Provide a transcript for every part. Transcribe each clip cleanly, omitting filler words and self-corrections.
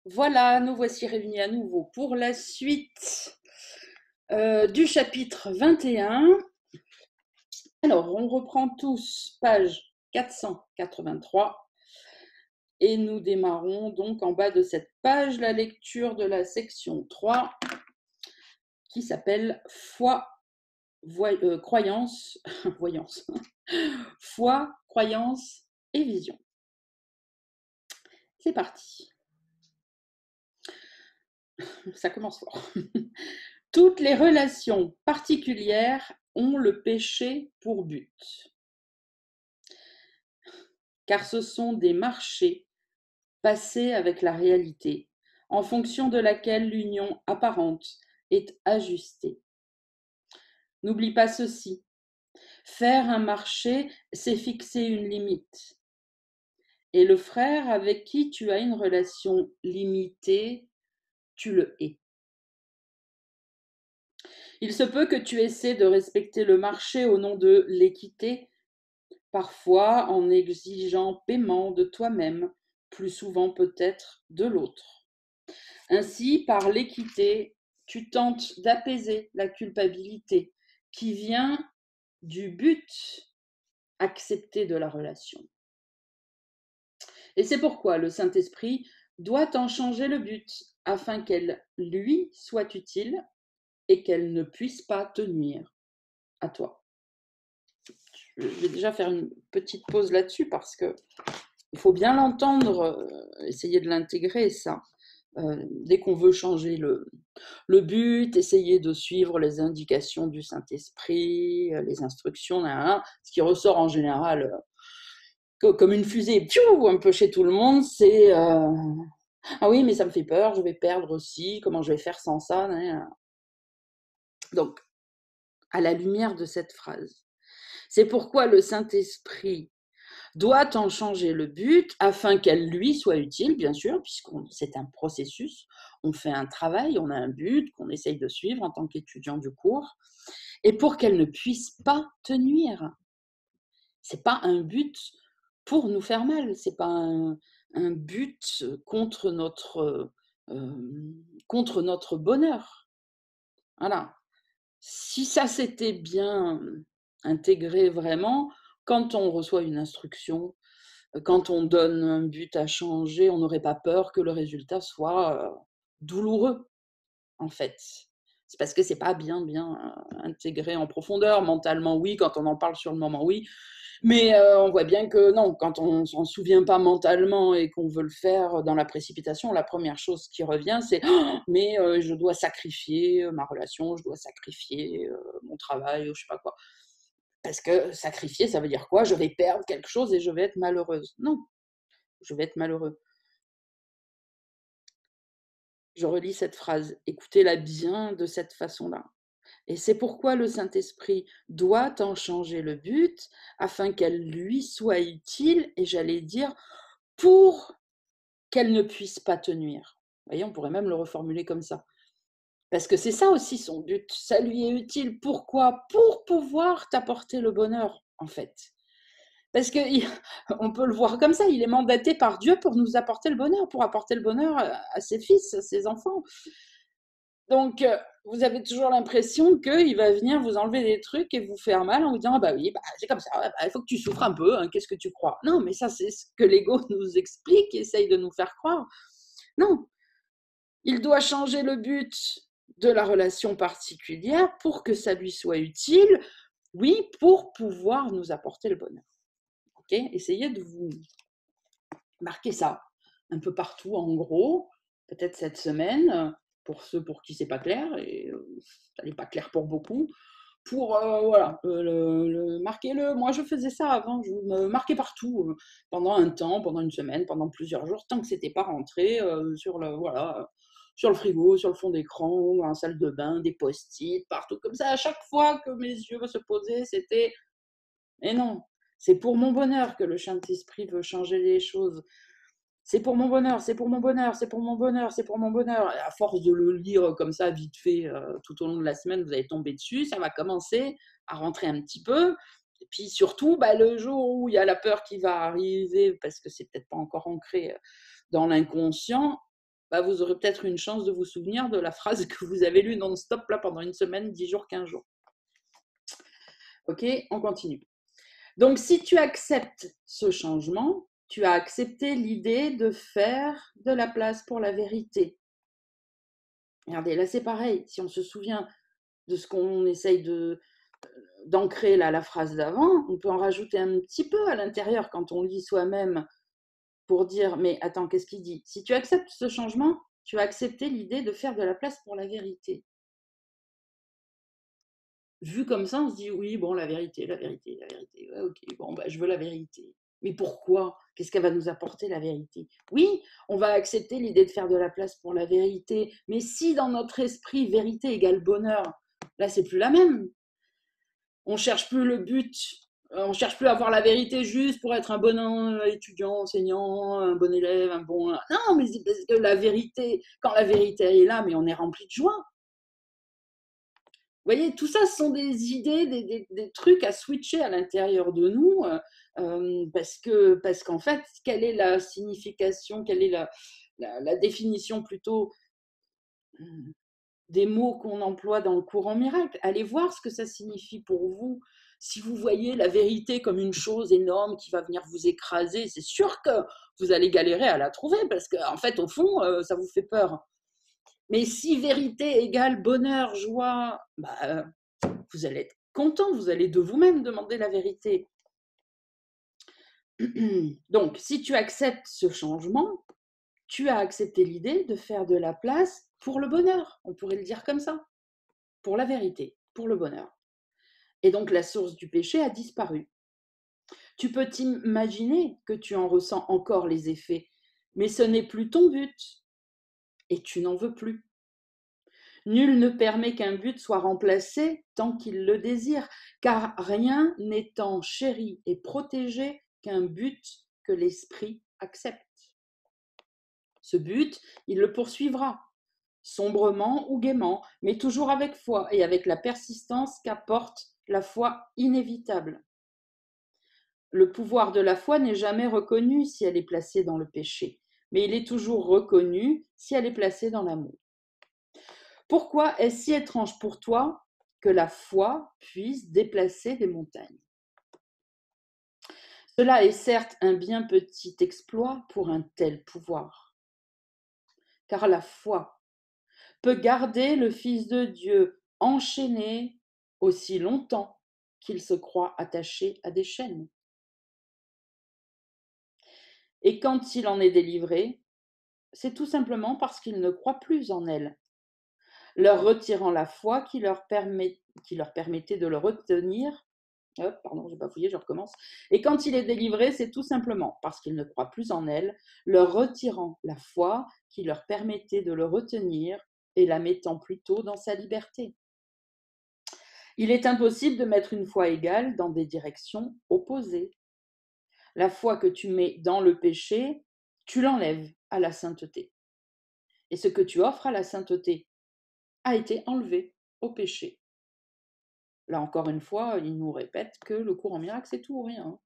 Voilà, nous voici réunis à nouveau pour la suite du chapitre 21. Alors, on reprend tous page 483 et nous démarrons donc en bas de cette page la lecture de la section 3 qui s'appelle Foi, croyance, voyance, foi, croyance et vision. C'est parti. Ça commence fort. Toutes les relations particulières ont le péché pour but, car ce sont des marchés passés avec la réalité, en fonction de laquelle l'union apparente est ajustée. N'oublie pas ceci, faire un marché, c'est fixer une limite. Et le frère avec qui tu as une relation limitée, tu le hais. Il se peut que tu essaies de respecter le marché au nom de l'équité, parfois en exigeant paiement de toi-même, plus souvent peut-être de l'autre. Ainsi, par l'équité, tu tentes d'apaiser la culpabilité qui vient du but accepté de la relation. Et c'est pourquoi le Saint-Esprit doit en changer le but, afin qu'elle lui soit utile et qu'elle ne puisse pas te nuire à toi. Je vais déjà faire une petite pause là-dessus parce que il faut bien l'entendre, essayer de l'intégrer, ça. Dès qu'on veut changer le but, essayer de suivre les indications du Saint-Esprit, les instructions, ce qui ressort en général comme une fusée, un peu chez tout le monde, c'est ah oui, mais ça me fait peur, je vais perdre aussi, comment je vais faire sans ça. Donc, à la lumière de cette phrase, c'est pourquoi le Saint-Esprit doit en changer le but afin qu'elle lui soit utile, bien sûr, puisque c'est un processus, on fait un travail, on a un but qu'on essaye de suivre en tant qu'étudiant du cours, et pour qu'elle ne puisse pas te nuire. C'est pas un but pour nous faire mal, c'est pas un but contre notre bonheur. Voilà. Si ça s'était bien intégré vraiment, quand on reçoit une instruction, quand on donne un but à changer, on n'aurait pas peur que le résultat soit douloureux, en fait. C'est parce que c'est pas bien intégré en profondeur. Mentalement, oui, quand on en parle sur le moment, oui. Mais on voit bien que non, quand on s'en souvient pas mentalement et qu'on veut le faire dans la précipitation, la première chose qui revient, c'est «Oh, mais je dois sacrifier ma relation, je dois sacrifier mon travail, ou je sais pas quoi». Parce que sacrifier, ça veut dire quoi? Je vais perdre quelque chose et je vais être malheureuse. Non, je vais être malheureux. Je relis cette phrase, écoutez-la bien de cette façon-là. Et c'est pourquoi le Saint-Esprit doit en changer le but, afin qu'elle lui soit utile, et j'allais dire, pour qu'elle ne puisse pas te nuire. Vous voyez, on pourrait même le reformuler comme ça. Parce que c'est ça aussi son but, ça lui est utile. Pourquoi? Pour pouvoir t'apporter le bonheur, en fait. Parce qu'on peut le voir comme ça, il est mandaté par Dieu pour nous apporter le bonheur, pour apporter le bonheur à ses fils, à ses enfants. Donc, vous avez toujours l'impression qu'il va venir vous enlever des trucs et vous faire mal en vous disant «Ah bah oui, bah, c'est comme ça, bah, il faut que tu souffres un peu, hein, qu'est-ce que tu crois?» Non, mais ça, c'est ce que l'ego nous explique, essaye de nous faire croire. Non, il doit changer le but de la relation particulière pour que ça lui soit utile, oui, pour pouvoir nous apporter le bonheur. Ok? Essayez de vous marquer ça un peu partout, en gros, peut-être cette semaine, pour ceux pour qui c'est pas clair, et ça n'est pas clair pour beaucoup, pour voilà, marquez-le. Moi, je faisais ça avant, je me marquais partout pendant un temps, pendant une semaine, pendant plusieurs jours, tant que c'était pas rentré sur le voilà, sur le frigo, sur le fond d'écran, dans la salle de bain, des post-it, partout comme ça. À chaque fois que mes yeux se posaient, c'était et non, c'est pour mon bonheur que le Saint-Esprit veut changer les choses. C'est pour mon bonheur, c'est pour mon bonheur, c'est pour mon bonheur, c'est pour mon bonheur. Et à force de le lire comme ça, vite fait, tout au long de la semaine, vous allez tomber dessus, ça va commencer à rentrer un petit peu. Et puis surtout, bah, le jour où il y a la peur qui va arriver, parce que c'est peut-être pas encore ancré dans l'inconscient, bah, vous aurez peut-être une chance de vous souvenir de la phrase que vous avez lue non-stop là pendant une semaine, 10 jours, 15 jours. Ok, on continue. Donc, si tu acceptes ce changement, tu as accepté l'idée de faire de la place pour la vérité. Regardez, là c'est pareil, si on se souvient de ce qu'on essaye d'ancrer là, la phrase d'avant, on peut en rajouter un petit peu à l'intérieur quand on lit soi-même pour dire, mais attends, qu'est-ce qu'il dit? Si tu acceptes ce changement, tu as accepté l'idée de faire de la place pour la vérité. Vu comme ça, on se dit, oui, bon, la vérité, la vérité, la vérité. Ouais, ok, bon, bah, je veux la vérité. Mais pourquoi? Qu'est-ce qu'elle va nous apporter, la vérité? Oui, on va accepter l'idée de faire de la place pour la vérité, mais si dans notre esprit, vérité égale bonheur, là, c'est plus la même. On cherche plus le but, on cherche plus à avoir la vérité juste pour être un bon étudiant, enseignant, un bon élève, un bon. Non, mais c'est parce que la vérité, quand la vérité est là, mais on est rempli de joie. Vous voyez, tout ça, ce sont des idées, des trucs à switcher à l'intérieur de nous, parce qu'en fait, quelle est la signification, quelle est la définition plutôt des mots qu'on emploie dans le courant miracle? Allez voir ce que ça signifie pour vous. Si vous voyez la vérité comme une chose énorme qui va venir vous écraser, c'est sûr que vous allez galérer à la trouver, parce qu'en fait, au fond, ça vous fait peur. Mais si vérité égale bonheur, joie, bah, vous allez être content, vous allez de vous-même demander la vérité. Donc, si tu acceptes ce changement, tu as accepté l'idée de faire de la place pour le bonheur, on pourrait le dire comme ça, pour la vérité, pour le bonheur. Et donc, la source du péché a disparu. Tu peux t'imaginer que tu en ressens encore les effets, mais ce n'est plus ton but et tu n'en veux plus. Nul ne permet qu'un but soit remplacé tant qu'il le désire, car rien n'étant chéri et protégé qu'un but que l'esprit accepte. Ce but, il le poursuivra, sombrement ou gaiement, mais toujours avec foi et avec la persistance qu'apporte la foi inévitable. Le pouvoir de la foi n'est jamais reconnu si elle est placée dans le péché, mais il est toujours reconnu si elle est placée dans l'amour. Pourquoi est-ce si étrange pour toi que la foi puisse déplacer des montagnes? Cela est certes un bien petit exploit pour un tel pouvoir, car la foi peut garder le Fils de Dieu enchaîné aussi longtemps qu'il se croit attaché à des chaînes. Et quand il en est délivré, c'est tout simplement parce qu'il ne croit plus en elle, leur retirant la foi qui leur permettait de le retenir. Hop, pardon, j'ai bafouillé, je recommence. Et quand il est délivré, c'est tout simplement parce qu'il ne croit plus en elle, leur retirant la foi qui leur permettait de le retenir et la mettant plutôt dans sa liberté. Il est impossible de mettre une foi égale dans des directions opposées. La foi que tu mets dans le péché, tu l'enlèves à la sainteté. Et ce que tu offres à la sainteté a été enlevé au péché. Là encore une fois, il nous répète que le cours en miracle, c'est tout ou rien.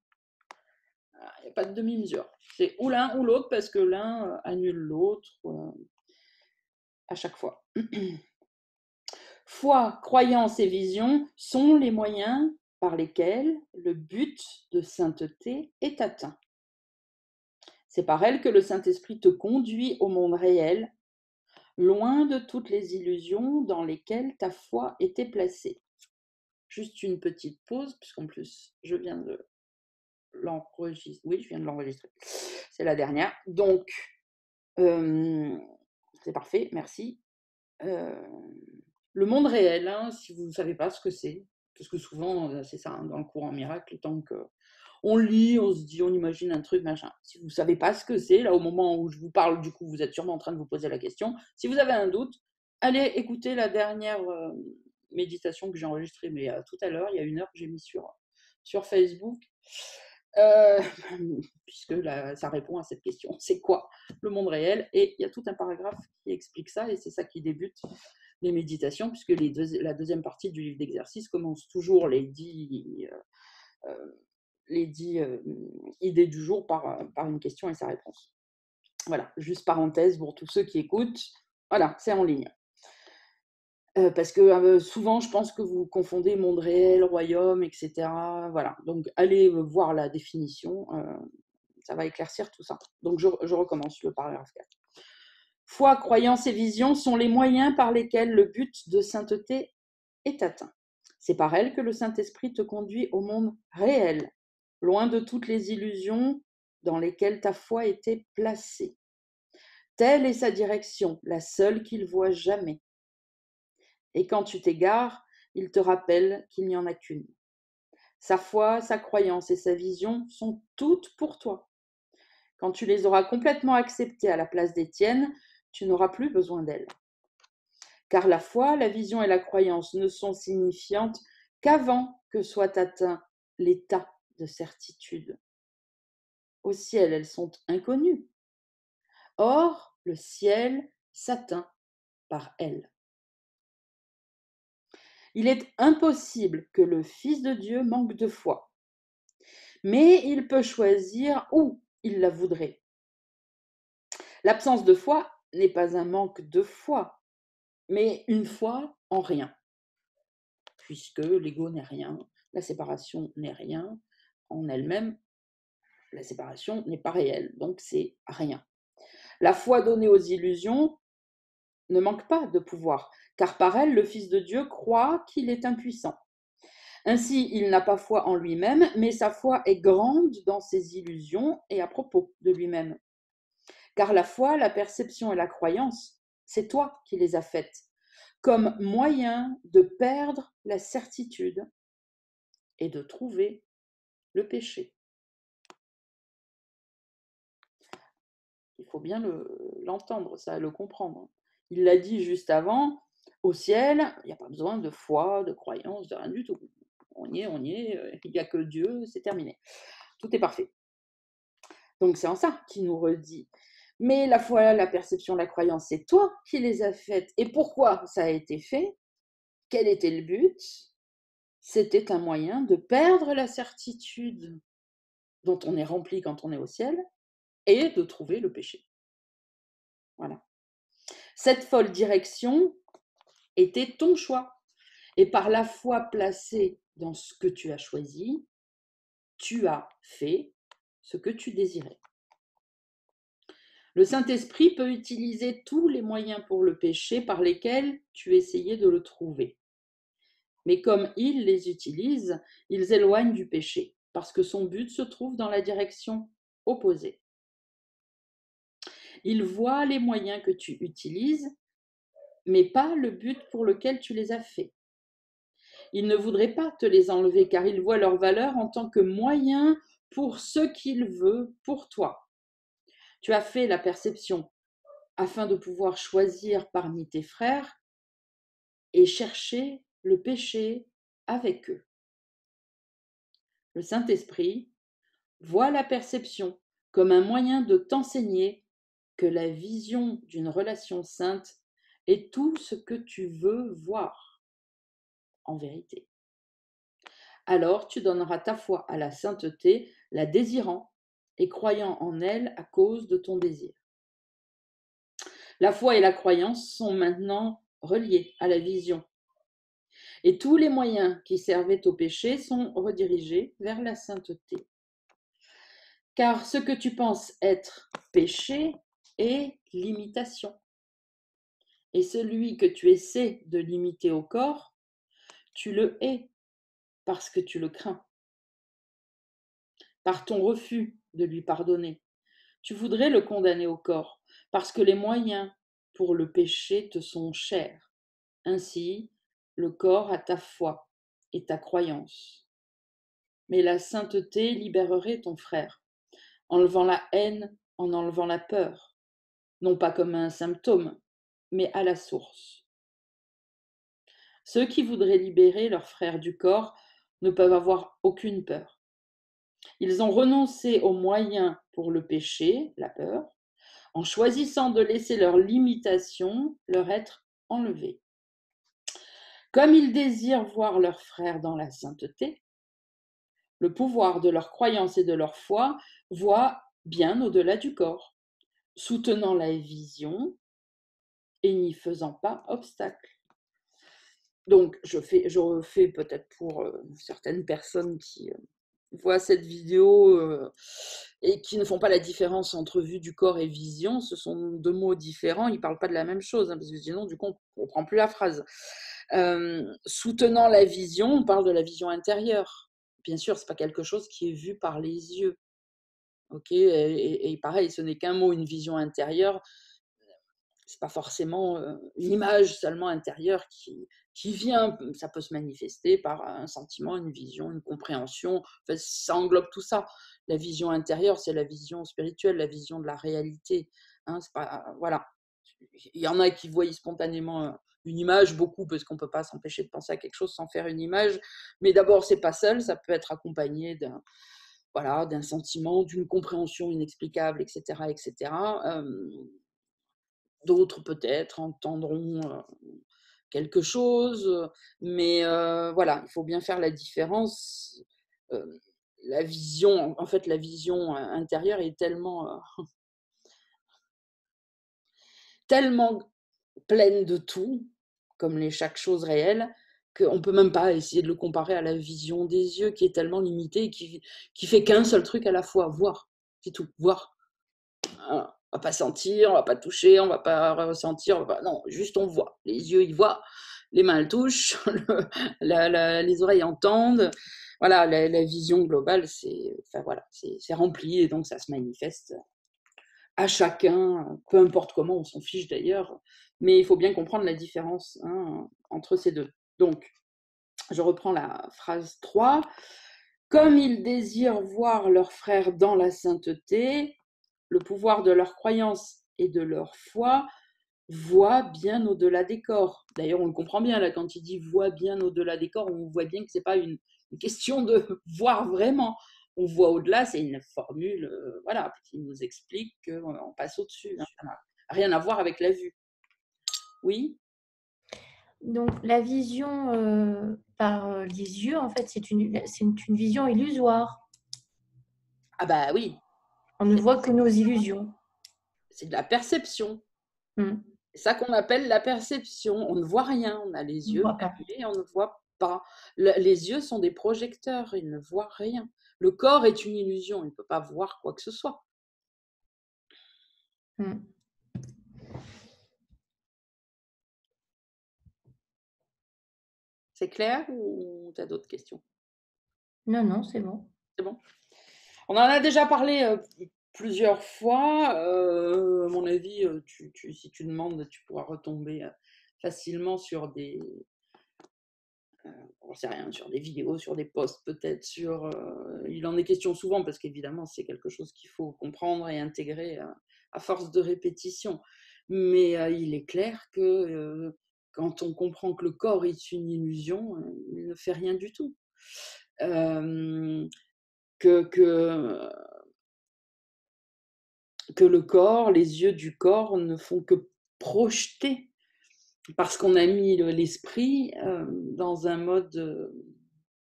Il n'y a pas de demi-mesure. C'est ou l'un ou l'autre parce que l'un annule l'autre à chaque fois. Foi, croyance et vision sont les moyens par lesquels le but de sainteté est atteint. C'est par elles que le Saint-Esprit te conduit au monde réel, loin de toutes les illusions dans lesquelles ta foi était placée. Juste une petite pause, puisqu'en plus, je viens de l'enregistrer. Oui, je viens de l'enregistrer. C'est la dernière. Donc, c'est parfait, merci. Le monde réel, hein, si vous ne savez pas ce que c'est, parce que souvent, c'est ça, hein, dans le courant miracle, tant qu'on lit, on se dit, on imagine un truc, machin. Si vous ne savez pas ce que c'est, là, au moment où je vous parle, du coup, vous êtes sûrement en train de vous poser la question. Si vous avez un doute, allez écouter la dernière méditation que j'ai enregistrée, mais tout à l'heure, il y a 1 heure que j'ai mis sur Facebook. Euh, puisque là, ça répond à cette question, c'est quoi le monde réel? Et il y a tout un paragraphe qui explique ça, et c'est ça qui débute les méditations, puisque la deuxième partie du livre d'exercice commence toujours les 10 idées du jour par une question et sa réponse. Voilà, juste parenthèse pour tous ceux qui écoutent. Voilà, c'est en ligne. Parce que, souvent, je pense que vous confondez monde réel, royaume, et cetera. Voilà, donc allez, voir la définition, ça va éclaircir tout ça. Donc je recommence le paragraphe 4. Foi, croyance et vision sont les moyens par lesquels le but de sainteté est atteint. C'est par elles que le Saint-Esprit te conduit au monde réel, loin de toutes les illusions dans lesquelles ta foi était placée. Telle est sa direction, la seule qu'il voit jamais. Et quand tu t'égares, il te rappelle qu'il n'y en a qu'une. Sa foi, sa croyance et sa vision sont toutes pour toi. Quand tu les auras complètement acceptées à la place des tiennes, tu n'auras plus besoin d'elles. Car la foi, la vision et la croyance ne sont signifiantes qu'avant que soit atteint l'état de certitude. Au ciel, elles sont inconnues. Or, le ciel s'atteint par elles. Il est impossible que le Fils de Dieu manque de foi, mais il peut choisir où il la voudrait. L'absence de foi n'est pas un manque de foi, mais une foi en rien, puisque l'ego n'est rien, la séparation n'est rien, en elle-même, la séparation n'est pas réelle, donc c'est rien. La foi donnée aux illusions ne manque pas de pouvoir, car par elle, le Fils de Dieu croit qu'il est impuissant. Ainsi, il n'a pas foi en lui-même, mais sa foi est grande dans ses illusions et à propos de lui-même. Car la foi, la perception et la croyance, c'est toi qui les as faites, comme moyen de perdre la certitude et de trouver le péché. Il faut bien l'entendre, ça, le comprendre. Il l'a dit juste avant, au ciel, il n'y a pas besoin de foi, de croyance, de rien du tout. On y est, il n'y a que Dieu, c'est terminé. Tout est parfait. Donc c'est en ça qu'il nous redit. Mais la foi, la perception, la croyance, c'est toi qui les as faites. Et pourquoi ça a été fait? Quel était le but? C'était un moyen de perdre la certitude dont on est rempli quand on est au ciel et de trouver le péché. Voilà. Cette folle direction était ton choix. Et par la foi placée dans ce que tu as choisi, tu as fait ce que tu désirais. Le Saint-Esprit peut utiliser tous les moyens pour le péché par lesquels tu essayais de le trouver. Mais comme il les utilise, ils éloignent du péché, parce que son but se trouve dans la direction opposée. Il voit les moyens que tu utilises, mais pas le but pour lequel tu les as faits. Il ne voudrait pas te les enlever, car il voit leur valeur en tant que moyen pour ce qu'il veut pour toi. Tu as fait la perception afin de pouvoir choisir parmi tes frères et chercher le péché avec eux. Le Saint-Esprit voit la perception comme un moyen de t'enseigner que la vision d'une relation sainte est tout ce que tu veux voir en vérité. Alors tu donneras ta foi à la sainteté, la désirant et croyant en elle à cause de ton désir. La foi et la croyance sont maintenant reliées à la vision. Et tous les moyens qui servaient au péché sont redirigés vers la sainteté. Car ce que tu penses être péché est l'imitation. Et celui que tu essaies de limiter au corps, tu le hais parce que tu le crains. Par ton refus de lui pardonner, tu voudrais le condamner au corps parce que les moyens pour le péché te sont chers. Ainsi, le corps a ta foi et ta croyance. Mais la sainteté libérerait ton frère, enlevant la haine, en enlevant la peur, non pas comme un symptôme, mais à la source. Ceux qui voudraient libérer leur frère du corps ne peuvent avoir aucune peur. Ils ont renoncé aux moyens pour le péché, la peur, en choisissant de laisser leur limitation leur être enlevée. Comme ils désirent voir leur frère dans la sainteté, le pouvoir de leur croyance et de leur foi voit bien au-delà du corps. soutenant la vision et n'y faisant pas obstacle. Donc je refais peut-être pour, certaines personnes qui, voient cette vidéo, et qui ne font pas la différence entre vue du corps et vision. Ce sont 2 mots différents, ils ne parlent pas de la même chose, hein, parce que sinon du coup on ne comprend plus la phrase. Soutenant la vision, on parle de la vision intérieure. Bien sûr, c'est pas quelque chose qui est vu par les yeux, OK? Et pareil, ce n'est qu'un mot, une vision intérieure. C'est pas forcément, une image seulement intérieure qui vient, ça peut se manifester par un sentiment, une vision, une compréhension, enfin, ça englobe tout ça. La vision intérieure, c'est la vision spirituelle, la vision de la réalité, hein, c'est pas voilà. Il y en a qui voient spontanément, une image, beaucoup, parce qu'on peut pas s'empêcher de penser à quelque chose sans faire une image, mais d'abord, c'est pas seul, ça peut être accompagné d'un voilà, d'un sentiment, d'une compréhension inexplicable et cetera et cetera. D'autres peut-être entendront, quelque chose, mais voilà, il faut bien faire la différence. La vision, en fait, la vision intérieure est tellement pleine de tout, comme l'est chaque chose réelle, qu'on ne peut même pas essayer de le comparer à la vision des yeux qui est tellement limitée et qui fait qu'un seul truc à la fois, voir, c'est tout, voir. Voilà. On va pas sentir, on va pas toucher, on va pas ressentir, on va pas non, juste on voit. Les yeux, ils voient, les mains, elles touchent, les oreilles entendent. Voilà, la vision globale, enfin voilà, c'est rempli et donc ça se manifeste à chacun, peu importe comment, on s'en fiche d'ailleurs, mais il faut bien comprendre la différence, hein, entre ces 2. Donc, je reprends la phrase 3. Comme ils désirent voir leurs frères dans la sainteté, le pouvoir de leur croyance et de leur foi voit bien au-delà des corps. D'ailleurs, on le comprend bien là, quand il dit voit bien au-delà des corps, on voit bien que ce n'est pas une question de voir vraiment. On voit au-delà, c'est une formule voilà, qui nous explique qu'on passe au-dessus. Hein. Ça n'a rien à voir avec la vue. Oui. Donc la vision, par, les yeux, en fait, c'est une vision illusoire. Ah bah oui, On ne voit que nos illusions. c'est de la perception. Mmh. C'est ça qu'on appelle la perception. On ne voit rien, on a les On ne yeux voit pas. fermés, on ne voit pas. Les yeux sont des projecteurs, ils ne voient rien. Le corps est une illusion, il ne peut pas voir quoi que ce soit. Mmh. C'est clair ou tu as d'autres questions? Non, non, c'est bon. C'est bon? On en a déjà parlé, plusieurs fois, à mon avis, si tu demandes, tu pourras retomber, facilement sur des, j'en sais rien, sur des vidéos, sur des posts peut-être, il en est question souvent parce qu'évidemment c'est quelque chose qu'il faut comprendre et intégrer, à force de répétition. Mais, il est clair que, quand on comprend que le corps est une illusion, il ne fait rien du tout. Hem, que le corps, les yeux du corps ne font que projeter, parce qu'on a mis l'esprit dans un mode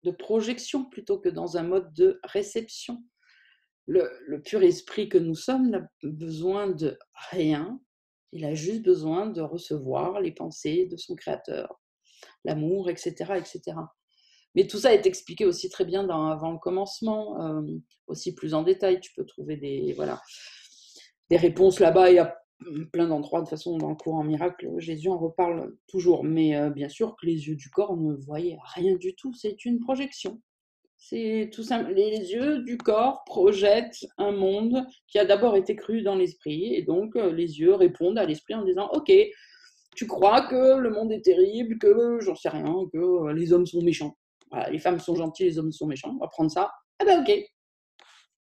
de projection plutôt que dans un mode de réception. Le pur esprit que nous sommes n'a besoin de rien, il a juste besoin de recevoir les pensées de son créateur, l'amour, etc., etc. Mais tout ça est expliqué aussi très bien dans Avant le commencement, aussi plus en détail. Tu peux trouver voilà, des réponses là-bas. Il y a plein d'endroits, de toute façon, dans le courant miracle, Jésus en reparle toujours. Mais bien sûr que les yeux du corps ne voyaient rien du tout, c'est une projection. C'est tout simple. Les yeux du corps projettent un monde qui a d'abord été cru dans l'esprit, et donc les yeux répondent à l'esprit en disant ok, tu crois que le monde est terrible, que j'en sais rien, que les hommes sont méchants. Voilà, les femmes sont gentilles, les hommes sont méchants. On va prendre ça. Ah ben ok,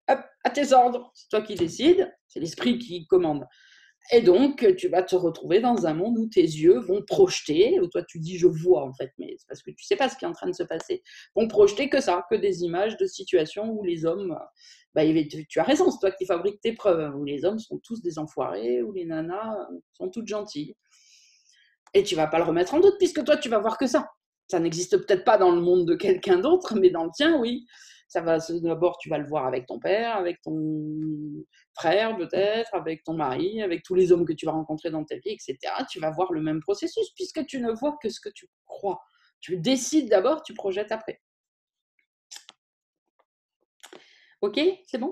hop, à tes ordres. C'est toi qui décides, c'est l'esprit qui commande. Et donc, tu vas te retrouver dans un monde où tes yeux vont projeter, où toi tu dis je vois en fait, mais c'est parce que tu sais pas ce qui est en train de se passer, vont projeter que ça, que des images de situations où les hommes, bah, tu as raison, c'est toi qui fabriques tes preuves, où les hommes sont tous des enfoirés, où les nanas sont toutes gentilles. Et tu vas pas le remettre en doute, puisque toi tu vas voir que ça. Ça n'existe peut-être pas dans le monde de quelqu'un d'autre, mais dans le tien, oui. D'abord, tu vas le voir avec ton père, avec ton frère peut-être, avec ton mari, avec tous les hommes que tu vas rencontrer dans ta vie, etc. Tu vas voir le même processus puisque tu ne vois que ce que tu crois. Tu décides d'abord, tu projettes après. Ok, c'est bon?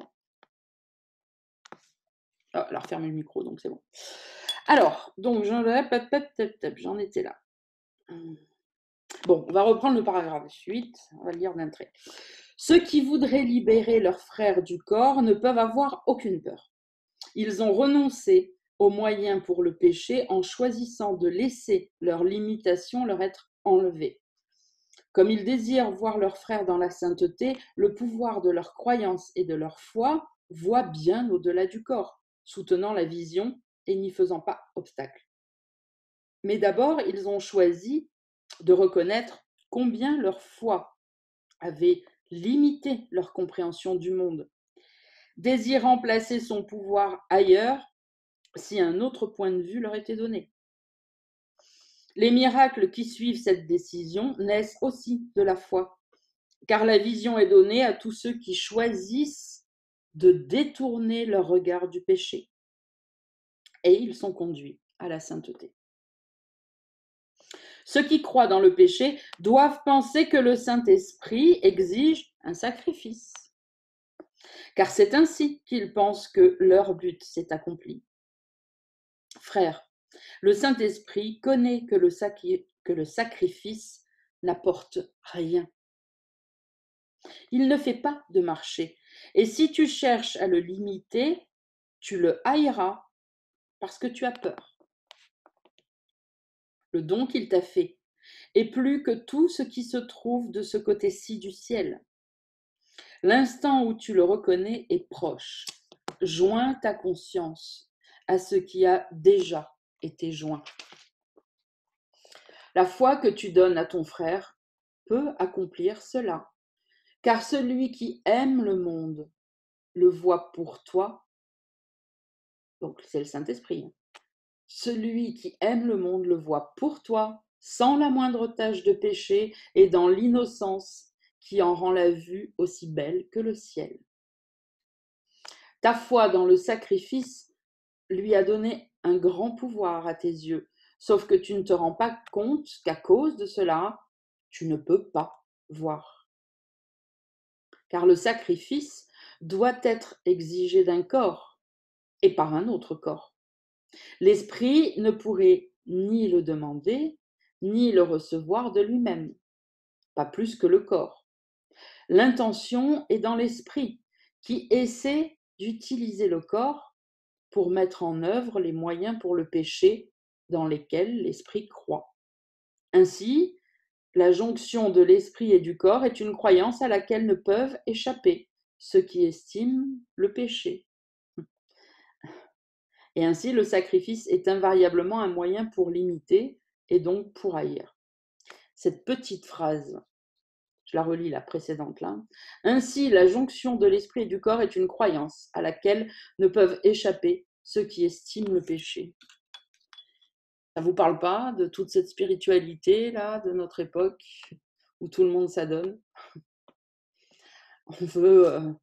Oh, elle a refermé le micro, donc c'est bon. Alors, donc, j'en étais là. Bon, on va reprendre le paragraphe suite, on va le lire d'un trait. Ceux qui voudraient libérer leurs frères du corps ne peuvent avoir aucune peur. Ils ont renoncé aux moyens pour le péché en choisissant de laisser leurs limitations leur être enlevées. Comme ils désirent voir leurs frères dans la sainteté, le pouvoir de leur croyance et de leur foi voit bien au-delà du corps, soutenant la vision et n'y faisant pas obstacle. Mais d'abord, ils ont choisi de reconnaître combien leur foi avait limité leur compréhension du monde, désirant placer son pouvoir ailleurs si un autre point de vue leur était donné. Les miracles qui suivent cette décision naissent aussi de la foi, car la vision est donnée à tous ceux qui choisissent de détourner leur regard du péché, et ils sont conduits à la sainteté. Ceux qui croient dans le péché doivent penser que le Saint-Esprit exige un sacrifice, car c'est ainsi qu'ils pensent que leur but s'est accompli. Frères, le Saint-Esprit connaît que le sacrifice n'apporte rien. Il ne fait pas de marché, et si tu cherches à le limiter, tu le haïras parce que tu as peur. Le don qu'il t'a fait est plus que tout ce qui se trouve de ce côté-ci du ciel. L'instant où tu le reconnais est proche. Joins ta conscience à ce qui a déjà été joint. La foi que tu donnes à ton frère peut accomplir cela, car celui qui aime le monde le voit pour toi. Donc c'est le Saint-Esprit. Celui qui aime le monde le voit pour toi, sans la moindre tache de péché et dans l'innocence qui en rend la vue aussi belle que le ciel. Ta foi dans le sacrifice lui a donné un grand pouvoir à tes yeux, sauf que tu ne te rends pas compte qu'à cause de cela, tu ne peux pas voir. Car le sacrifice doit être exigé d'un corps et par un autre corps. L'esprit ne pourrait ni le demander, ni le recevoir de lui-même, pas plus que le corps. L'intention est dans l'esprit, qui essaie d'utiliser le corps pour mettre en œuvre les moyens pour le péché dans lesquels l'esprit croit. Ainsi, la jonction de l'esprit et du corps est une croyance à laquelle ne peuvent échapper ceux qui estiment le péché. Et ainsi, le sacrifice est invariablement un moyen pour limiter et donc pour haïr. Cette petite phrase, je la relis la précédente là. Ainsi, la jonction de l'esprit et du corps est une croyance à laquelle ne peuvent échapper ceux qui estiment le péché. Ça ne vous parle pas de toute cette spiritualité là de notre époque où tout le monde s'adonne? On veut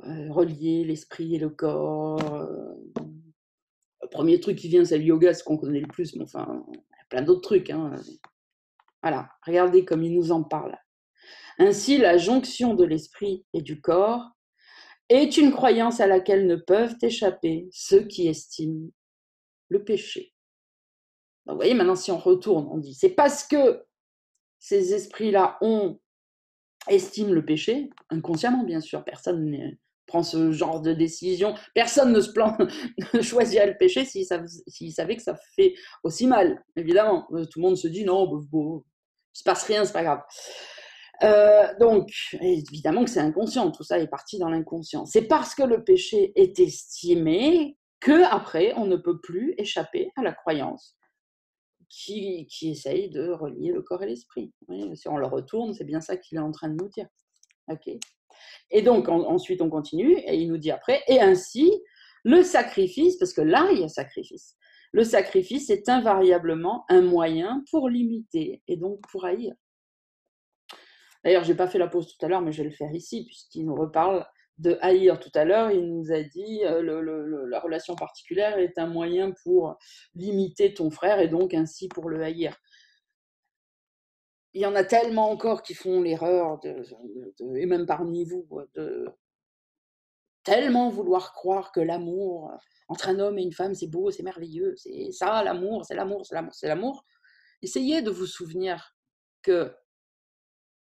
relier l'esprit et le corps. Le premier truc qui vient, c'est le yoga, ce qu'on connaît le plus, mais enfin, il y a plein d'autres trucs. Hein. Voilà, regardez comme il nous en parle. Ainsi, la jonction de l'esprit et du corps est une croyance à laquelle ne peuvent échapper ceux qui estiment le péché. Donc, vous voyez, maintenant, si on retourne, on dit, c'est parce que ces esprits-là estiment le péché, inconsciemment, bien sûr, personne ne prend ce genre de décision, personne ne ne choisirait le péché s'il savait que ça fait aussi mal, évidemment. Tout le monde se dit, non, il ne se passe rien, c'est pas grave. Donc, évidemment que c'est inconscient, tout ça est parti dans l'inconscient. C'est parce que le péché est estimé qu'après, on ne peut plus échapper à la croyance qui essaye de relier le corps et l'esprit. Oui, si on le retourne, c'est bien ça qu'il est en train de nous dire. Okay. Et donc, ensuite, on continue, et il nous dit après, et ainsi, le sacrifice, parce que là, il y a sacrifice, le sacrifice est invariablement un moyen pour limiter, et donc pour haïr. D'ailleurs, j'ai pas fait la pause tout à l'heure, mais je vais le faire ici, puisqu'il nous reparle de haïr tout à l'heure. Il nous a dit la relation particulière est un moyen pour limiter ton frère et donc ainsi pour le haïr. Il y en a tellement encore qui font l'erreur, et même parmi vous, de tellement vouloir croire que l'amour entre un homme et une femme, c'est beau, c'est merveilleux, c'est ça, l'amour, c'est l'amour, c'est l'amour, c'est l'amour. Essayez de vous souvenir que,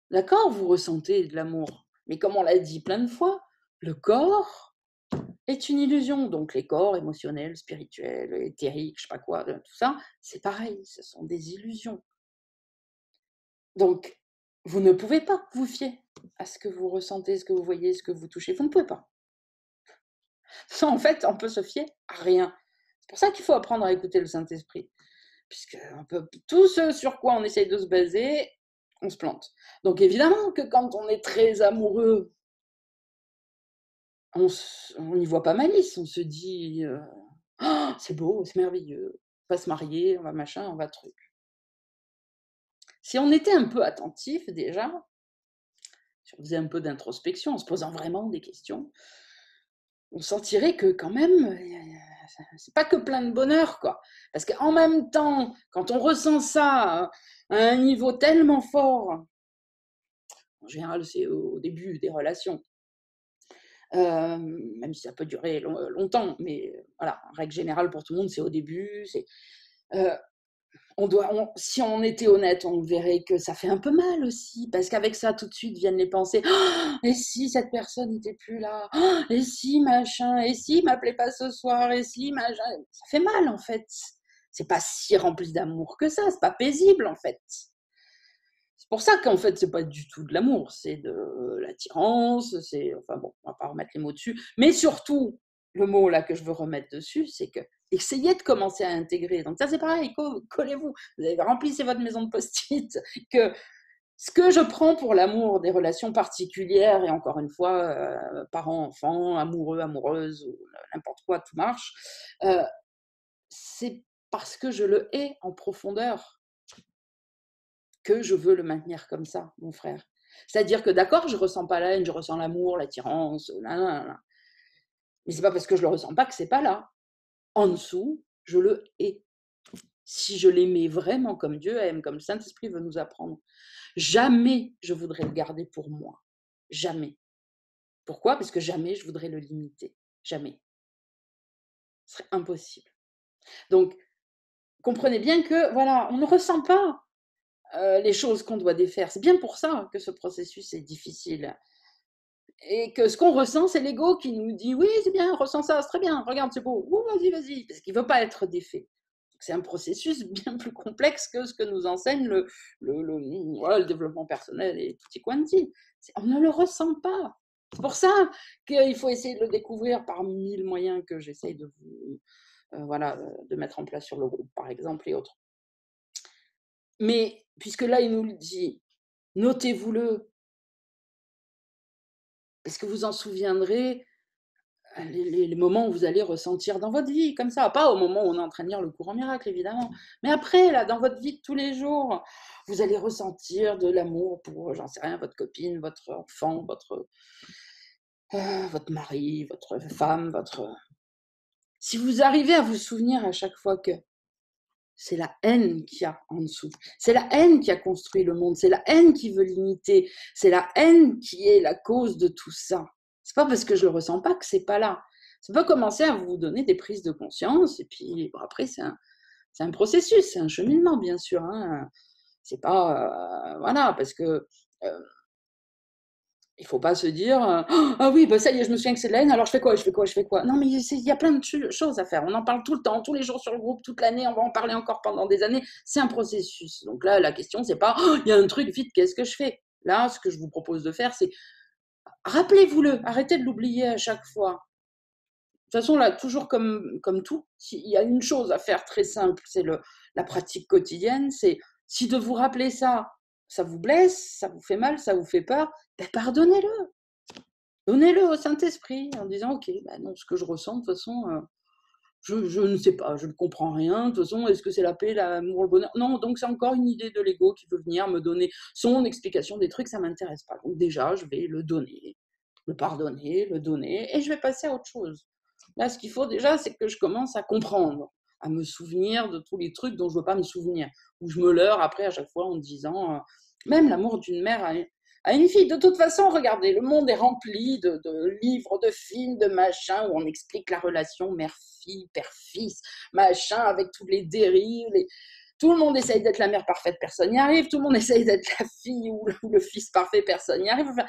d'accord, vous ressentez de l'amour, mais comme on l'a dit plein de fois, le corps est une illusion. Donc les corps émotionnels, spirituels, éthériques, je sais pas quoi, tout ça, c'est pareil, ce sont des illusions. Donc, vous ne pouvez pas vous fier à ce que vous ressentez, ce que vous voyez, ce que vous touchez. Vous ne pouvez pas. Ça, en fait, on peut se fier à rien. C'est pour ça qu'il faut apprendre à écouter le Saint-Esprit. Puisque tout ce sur quoi on essaye de se baser, on se plante. Donc évidemment que quand on est très amoureux, on n'y voit pas malice. On se dit oh, c'est beau, c'est merveilleux, on va se marier, on va machin, on va truc. Si on était un peu attentif déjà, si on faisait un peu d'introspection en se posant vraiment des questions, on sentirait que quand même, c'est pas que plein de bonheur, quoi. Parce qu'en même temps, quand on ressent ça à un niveau tellement fort, en général c'est au début des relations, même si ça peut durer longtemps, mais voilà, en règle générale pour tout le monde, c'est au début, euh, si on était honnête, on verrait que ça fait un peu mal aussi, parce qu'avec ça, tout de suite viennent les pensées. Oh, et si cette personne n'était plus là? Oh, et si machin? Et si m'appelait pas ce soir? Et si machin? Ça fait mal en fait. C'est pas si rempli d'amour que ça. C'est pas paisible en fait. C'est pour ça qu'en fait, c'est pas du tout de l'amour. C'est de l'attirance. C'est, enfin bon, on va pas remettre les mots dessus. Mais surtout, le mot là que je veux remettre dessus, c'est que essayez de commencer à intégrer. Donc ça, c'est pareil, collez-vous. Vous avez remplissez votre maison de post-it. Que ce que je prends pour l'amour des relations particulières, et encore une fois, parents, enfants, amoureux, amoureuses, ou n'importe quoi, tout marche, c'est parce que je le hais en profondeur que je veux le maintenir comme ça, mon frère. C'est-à-dire que d'accord, je ressens pas la haine, je ressens l'amour, l'attirance, mais c'est pas parce que je le ressens pas que c'est pas là. En dessous, je le hais. Si je l'aimais vraiment comme Dieu aime, comme le Saint-Esprit veut nous apprendre, jamais je voudrais le garder pour moi. Jamais. Pourquoi? Parce que jamais je voudrais le limiter. Jamais. Ce serait impossible. Donc, comprenez bien que, voilà, on ne ressent pas les choses qu'on doit défaire. C'est bien pour ça que ce processus est difficile. Et que ce qu'on ressent, c'est l'ego qui nous dit oui, c'est bien, ressens ça, c'est très bien, regarde, c'est beau, vas-y, vas-y, parce qu'il ne veut pas être défait. C'est un processus bien plus complexe que ce que nous enseigne voilà, le développement personnel et tutti quanti. On ne le ressent pas. C'est pour ça qu'il faut essayer de le découvrir par 1000 moyens que j'essaye de vous, voilà, de mettre en place sur le groupe, par exemple, et autres. Mais puisque là, il nous le dit, notez-vous-le, parce que vous en souviendrez les moments où vous allez ressentir dans votre vie, comme ça. Pas au moment où on est en train de lire le courant miracle, évidemment. Mais après, là, dans votre vie de tous les jours, vous allez ressentir de l'amour pour, j'en sais rien, votre copine, votre enfant, votre mari, votre femme, Si vous arrivez à vous souvenir à chaque fois que c'est la haine qu'il y a en dessous, c'est la haine qui a construit le monde, c'est la haine qui veut l'imiter, c'est la haine qui est la cause de tout ça. C'est pas parce que je le ressens pas que c'est pas là. Ça peut commencer à vous donner des prises de conscience, et puis bon, après, c'est un processus, c'est un cheminement, bien sûr. Hein. C'est pas. Voilà, parce que. Il faut pas se dire ah oui, bah ça y est, je me souviens que c'est de la haine, alors je fais quoi, je fais quoi, je fais quoi. Non, mais il y a plein de choses à faire. On en parle tout le temps, tous les jours sur le groupe, toute l'année, on va en parler encore pendant des années. C'est un processus. Donc là, la question, c'est pas il y a un truc, vite, qu'est-ce que je fais? Là, ce que je vous propose de faire, c'est rappelez-vous-le, arrêtez de l'oublier à chaque fois. De toute façon, là, toujours comme tout, il y a une chose à faire très simple, c'est la pratique quotidienne, c'est si de vous rappeler ça, ça vous blesse, ça vous fait mal, ça vous fait peur, ben pardonnez-le. Donnez-le au Saint-Esprit en disant ok, ben non, ce que je ressens, de toute façon, je ne sais pas, je ne comprends rien. De toute façon, est-ce que c'est la paix, l'amour, le bonheur? Non, donc c'est encore une idée de l'ego qui veut venir me donner son explication des trucs, ça ne m'intéresse pas. Donc déjà, je vais le donner, le pardonner, le donner, et je vais passer à autre chose. Là, ce qu'il faut déjà, c'est que je commence à comprendre, à me souvenir de tous les trucs dont je ne veux pas me souvenir, où je me leurre après à chaque fois en disant, même l'amour d'une mère à une fille. De toute façon, regardez, le monde est rempli de livres, de films, de machins, où on explique la relation mère-fille, père-fils, machin, avec toutes les dérives. Tout le monde essaye d'être la mère parfaite, personne n'y arrive. Tout le monde essaye d'être la fille ou le fils parfait, personne n'y arrive. Enfin,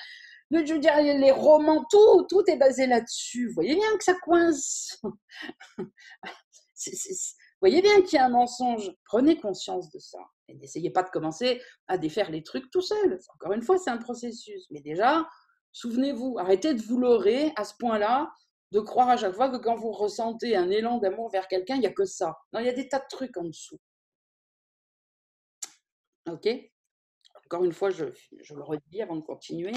je veux dire, les romans, tout est basé là-dessus. Vous voyez bien que ça coince. Vous voyez bien qu'il y a un mensonge. Prenez conscience de ça. Et n'essayez pas de commencer à défaire les trucs tout seul. Encore une fois, c'est un processus. Mais déjà, souvenez-vous, arrêtez de vous leurrer à ce point-là, de croire à chaque fois que quand vous ressentez un élan d'amour vers quelqu'un, il n'y a que ça. Non, il y a des tas de trucs en dessous. Ok? Encore une fois, je le redis avant de continuer.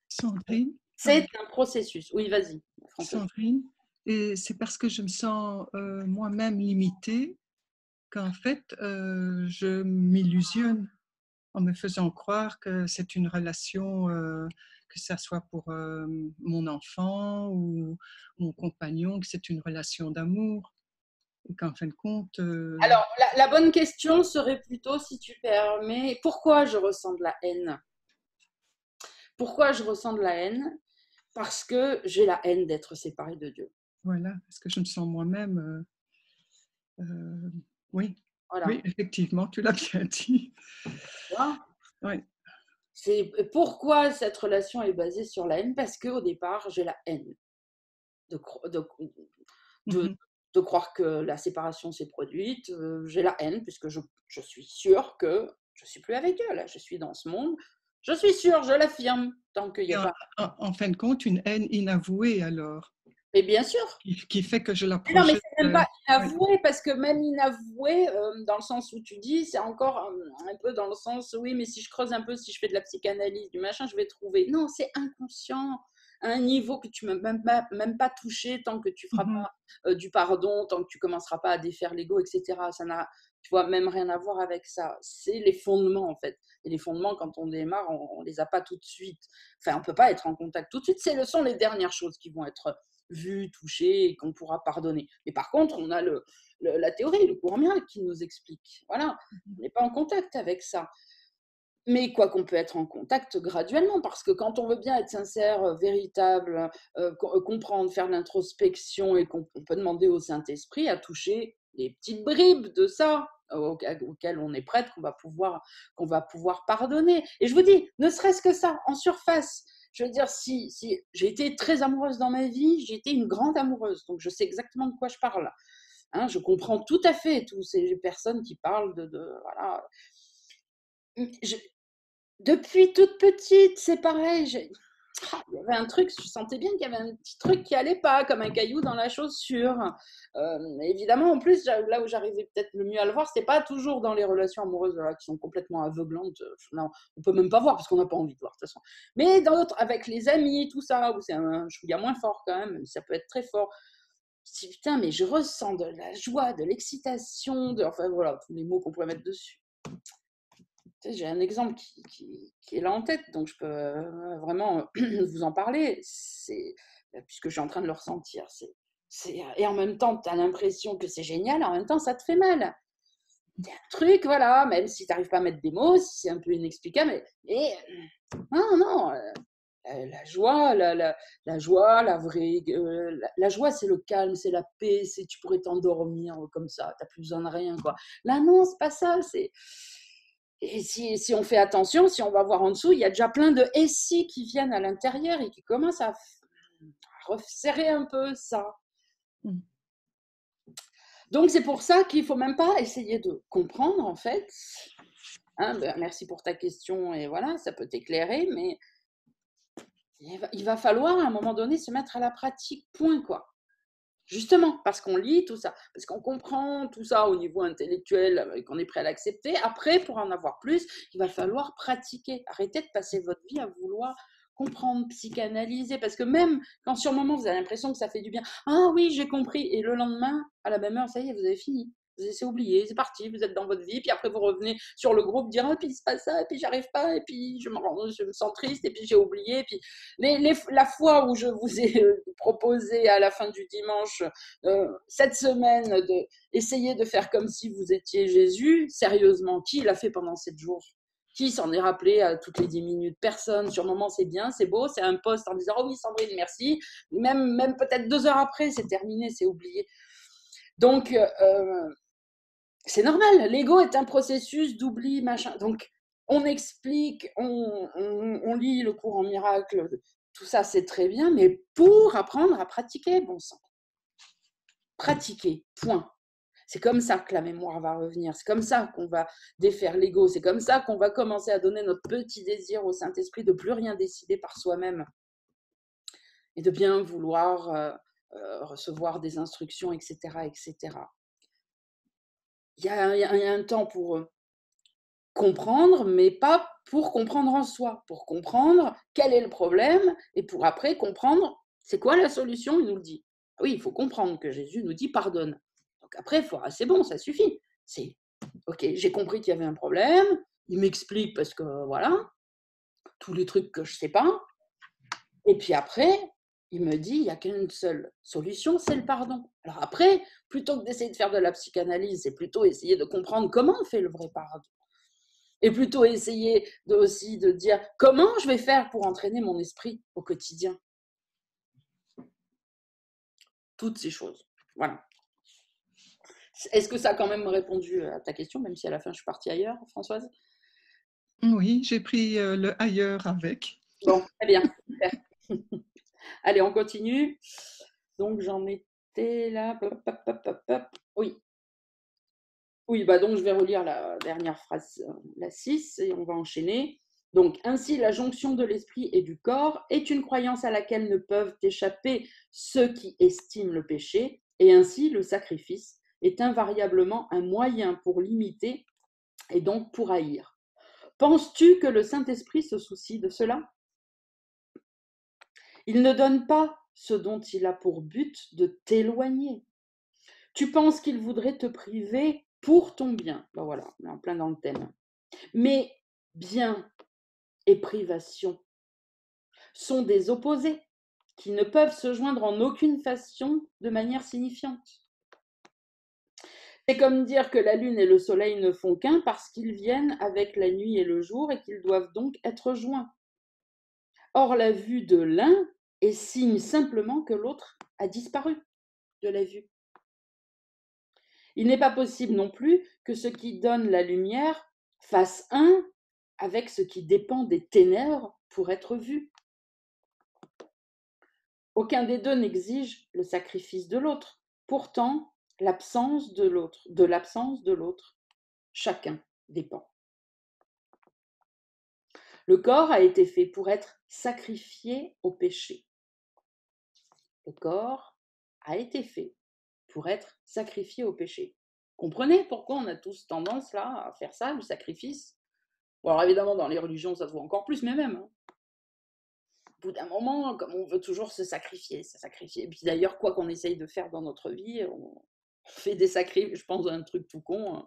Sandrine, C'est un processus. Oui, vas-y. Sandrine, et c'est parce que je me sens moi-même limitée qu'en fait, je m'illusionne en me faisant croire que c'est une relation, que ça soit pour mon enfant ou mon compagnon, que c'est une relation d'amour. Et qu'en fin de compte… Alors, la bonne question serait plutôt, si tu permets, pourquoi je ressens de la haine? Pourquoi je ressens de la haine? Parce que j'ai la haine d'être séparée de Dieu. Voilà, parce que je me sens moi-même… oui. Voilà. Oui, effectivement, tu l'as bien dit. Oui. C'est pourquoi cette relation est basée sur la haine? Parce qu'au départ, j'ai la haine de croire que la séparation s'est produite. J'ai la haine puisque je suis sûre que je ne suis plus avec Dieu. Là, je suis dans ce monde. Je suis sûre, je l'affirme. Tant qu'il y a pas… En fin de compte, une haine inavouée alors. Et bien sûr. Qui fait que je la projette… Non, mais c'est même pas inavoué, parce que même inavoué, dans le sens où tu dis, c'est encore un peu dans le sens, oui, mais si je creuse un peu, si je fais de la psychanalyse, du machin, je vais trouver. Non, c'est inconscient, à un niveau que tu ne m'as même pas touché tant que tu ne feras pas du pardon, tant que tu ne commenceras pas à défaire l'ego, etc. Ça n'a, tu vois, même rien à voir avec ça. C'est les fondements, en fait. Et les fondements, quand on démarre, on ne les a pas tout de suite. Enfin, on ne peut pas être en contact tout de suite. Ce sont les dernières choses qui vont être vu, touché et qu'on pourra pardonner. Mais par contre, on a la théorie, le courant miracle qui nous explique. Voilà, on n'est pas en contact avec ça. Mais quoi qu'on peut être en contact graduellement, parce que quand on veut bien être sincère, véritable, comprendre, faire de l'introspection et qu'on peut demander au Saint-Esprit à toucher les petites bribes de ça auxquelles on est prête, qu'on va pouvoir pardonner. Et je vous dis, ne serait-ce que ça, en surface. Je veux dire, si j'ai été très amoureuse dans ma vie, j'ai été une grande amoureuse, donc je sais exactement de quoi je parle. Hein, je comprends tout à fait toutes ces personnes qui parlent voilà. Depuis toute petite, c'est pareil. Il y avait un truc, je sentais bien qu'il y avait un petit truc qui allait pas, comme un caillou dans la chaussure. Évidemment, en plus, là où j'arrivais peut-être le mieux à le voir, c'était pas toujours dans les relations amoureuses là, qui sont complètement aveuglantes. Non, on peut même pas voir parce qu'on n'a pas envie de voir de toute façon. Mais dans d'autres, avec les amis, tout ça, où c'est un chouïa moins fort quand même, mais ça peut être très fort. Je me dis, putain, mais je ressens de la joie, de l'excitation, enfin voilà, tous les mots qu'on pourrait mettre dessus. J'ai un exemple qui est là en tête, donc je peux vraiment vous en parler, puisque je suis en train de le ressentir. Et en même temps, tu as l'impression que c'est génial, en même temps, ça te fait mal. Il y a un truc, voilà, même si tu n'arrives pas à mettre des mots, si c'est un peu inexplicable, mais non, la joie, la joie, la vraie, la joie, c'est le calme, c'est la paix, tu pourrais t'endormir comme ça, tu n'as plus besoin de rien, quoi. Là, non, c'est pas ça, Et si on fait attention, si on va voir en dessous, il y a déjà plein de « et si » qui viennent à l'intérieur et qui commencent à resserrer un peu ça. Donc, c'est pour ça qu'il ne faut même pas essayer de comprendre, en fait. Hein, merci pour ta question, et voilà, ça peut t'éclairer, mais il va falloir, à un moment donné, se mettre à la pratique, point, quoi. Justement, parce qu'on lit tout ça, parce qu'on comprend tout ça au niveau intellectuel et qu'on est prêt à l'accepter. Après, pour en avoir plus, il va falloir pratiquer. Arrêtez de passer votre vie à vouloir comprendre, psychanalyser, parce que même quand sur le moment vous avez l'impression que ça fait du bien, ah oui, j'ai compris, et le lendemain, à la même heure, ça y est, vous avez fini. C'est oublié, c'est parti, vous êtes dans votre vie, puis après vous revenez sur le groupe, dire, ah, puis il se passe ça, et puis j'arrive pas, et puis je me sens triste, et puis j'ai oublié, et puis la fois où je vous ai proposé à la fin du dimanche, cette semaine, essayer de faire comme si vous étiez Jésus, sérieusement, qui l'a fait pendant 7 jours? Qui s'en est rappelé à toutes les 10 minutes? Personne. Sur le moment, c'est bien, c'est beau, c'est un post en disant, oh oui, Sandrine, merci. Même peut-être 2 heures après, c'est terminé, c'est oublié. Donc, c'est normal. L'ego est un processus d'oubli, machin. Donc, on explique, on lit le cours en miracle, tout ça, c'est très bien, mais pour apprendre à pratiquer, bon sang. Pratiquer, point. C'est comme ça que la mémoire va revenir. C'est comme ça qu'on va défaire l'ego. C'est comme ça qu'on va commencer à donner notre petit désir au Saint-Esprit de plus rien décider par soi-même et de bien vouloir recevoir des instructions, etc., etc. Il y a un temps pour comprendre, mais pas pour comprendre en soi, pour comprendre quel est le problème et pour après comprendre c'est quoi la solution, il nous le dit. Oui, il faut comprendre que Jésus nous dit pardonne. Donc après, c'est bon, ça suffit. C'est ok, j'ai compris qu'il y avait un problème, il m'explique parce que voilà, tous les trucs que je sais pas. Et puis après, il me dit il n'y a qu'une seule solution, c'est le pardon. Alors après, plutôt que d'essayer de faire de la psychanalyse, c'est plutôt essayer de comprendre comment on fait le vrai pardon. Et plutôt essayer aussi de dire comment je vais faire pour entraîner mon esprit au quotidien. Toutes ces choses. Voilà. Est-ce que ça a quand même répondu à ta question, même si à la fin je suis partie ailleurs, Françoise? Oui, j'ai pris le ailleurs avec. Bon, très bien. Allez, on continue. Donc j'en étais là. Oui. Oui, bah donc je vais relire la dernière phrase, la 6, et on va enchaîner. Donc, ainsi, la jonction de l'esprit et du corps est une croyance à laquelle ne peuvent échapper ceux qui estiment le péché, et ainsi le sacrifice est invariablement un moyen pour limiter et donc pour haïr. Penses-tu que le Saint-Esprit se soucie de cela? Il ne donne pas ce dont il a pour but de t'éloigner. Tu penses qu'il voudrait te priver pour ton bien. Ben voilà, on est en plein dans le thème. Mais bien et privation sont des opposés qui ne peuvent se joindre en aucune façon de manière signifiante. C'est comme dire que la lune et le soleil ne font qu'un parce qu'ils viennent avec la nuit et le jour et qu'ils doivent donc être joints. Or, la vue de l'un est signe simplement que l'autre a disparu de la vue. Il n'est pas possible non plus que ce qui donne la lumière fasse un avec ce qui dépend des ténèbres pour être vu. Aucun des deux n'exige le sacrifice de l'autre. Pourtant, de l'absence de l'autre, chacun dépend. Le corps a été fait pour être sacrifié au péché. Le corps a été fait pour être sacrifié au péché. Comprenez pourquoi on a tous tendance là à faire ça, le sacrifice? Bon, alors évidemment, dans les religions, ça se voit encore plus, mais même. Au bout d'un moment, comme on veut toujours se sacrifier. Et puis d'ailleurs, quoi qu'on essaye de faire dans notre vie, on fait des sacrifices. Je pense à un truc tout con.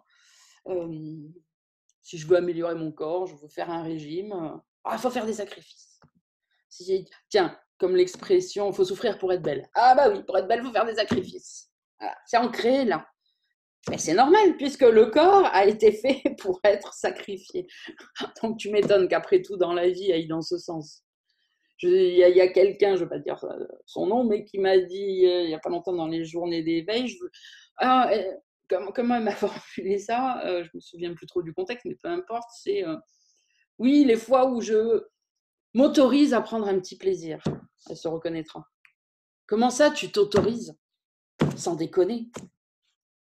Si je veux améliorer mon corps, je veux faire un régime, il faut faire des sacrifices. Tiens, comme l'expression, il faut souffrir pour être belle. Ah bah oui, pour être belle, il faut faire des sacrifices. Voilà, c'est ancré là. Mais c'est normal, puisque le corps a été fait pour être sacrifié. Donc tu m'étonnes qu'après tout, dans la vie, aille dans ce sens. Il y a quelqu'un, je ne vais pas dire son nom, mais qui m'a dit, il n'y a pas longtemps dans les journées d'éveil, comment elle m'a formulé ça, je ne me souviens plus trop du contexte, mais peu importe, c'est oui, les fois où je m'autorise à prendre un petit plaisir. Elle se reconnaîtra. Comment ça, tu t'autorises? Sans déconner.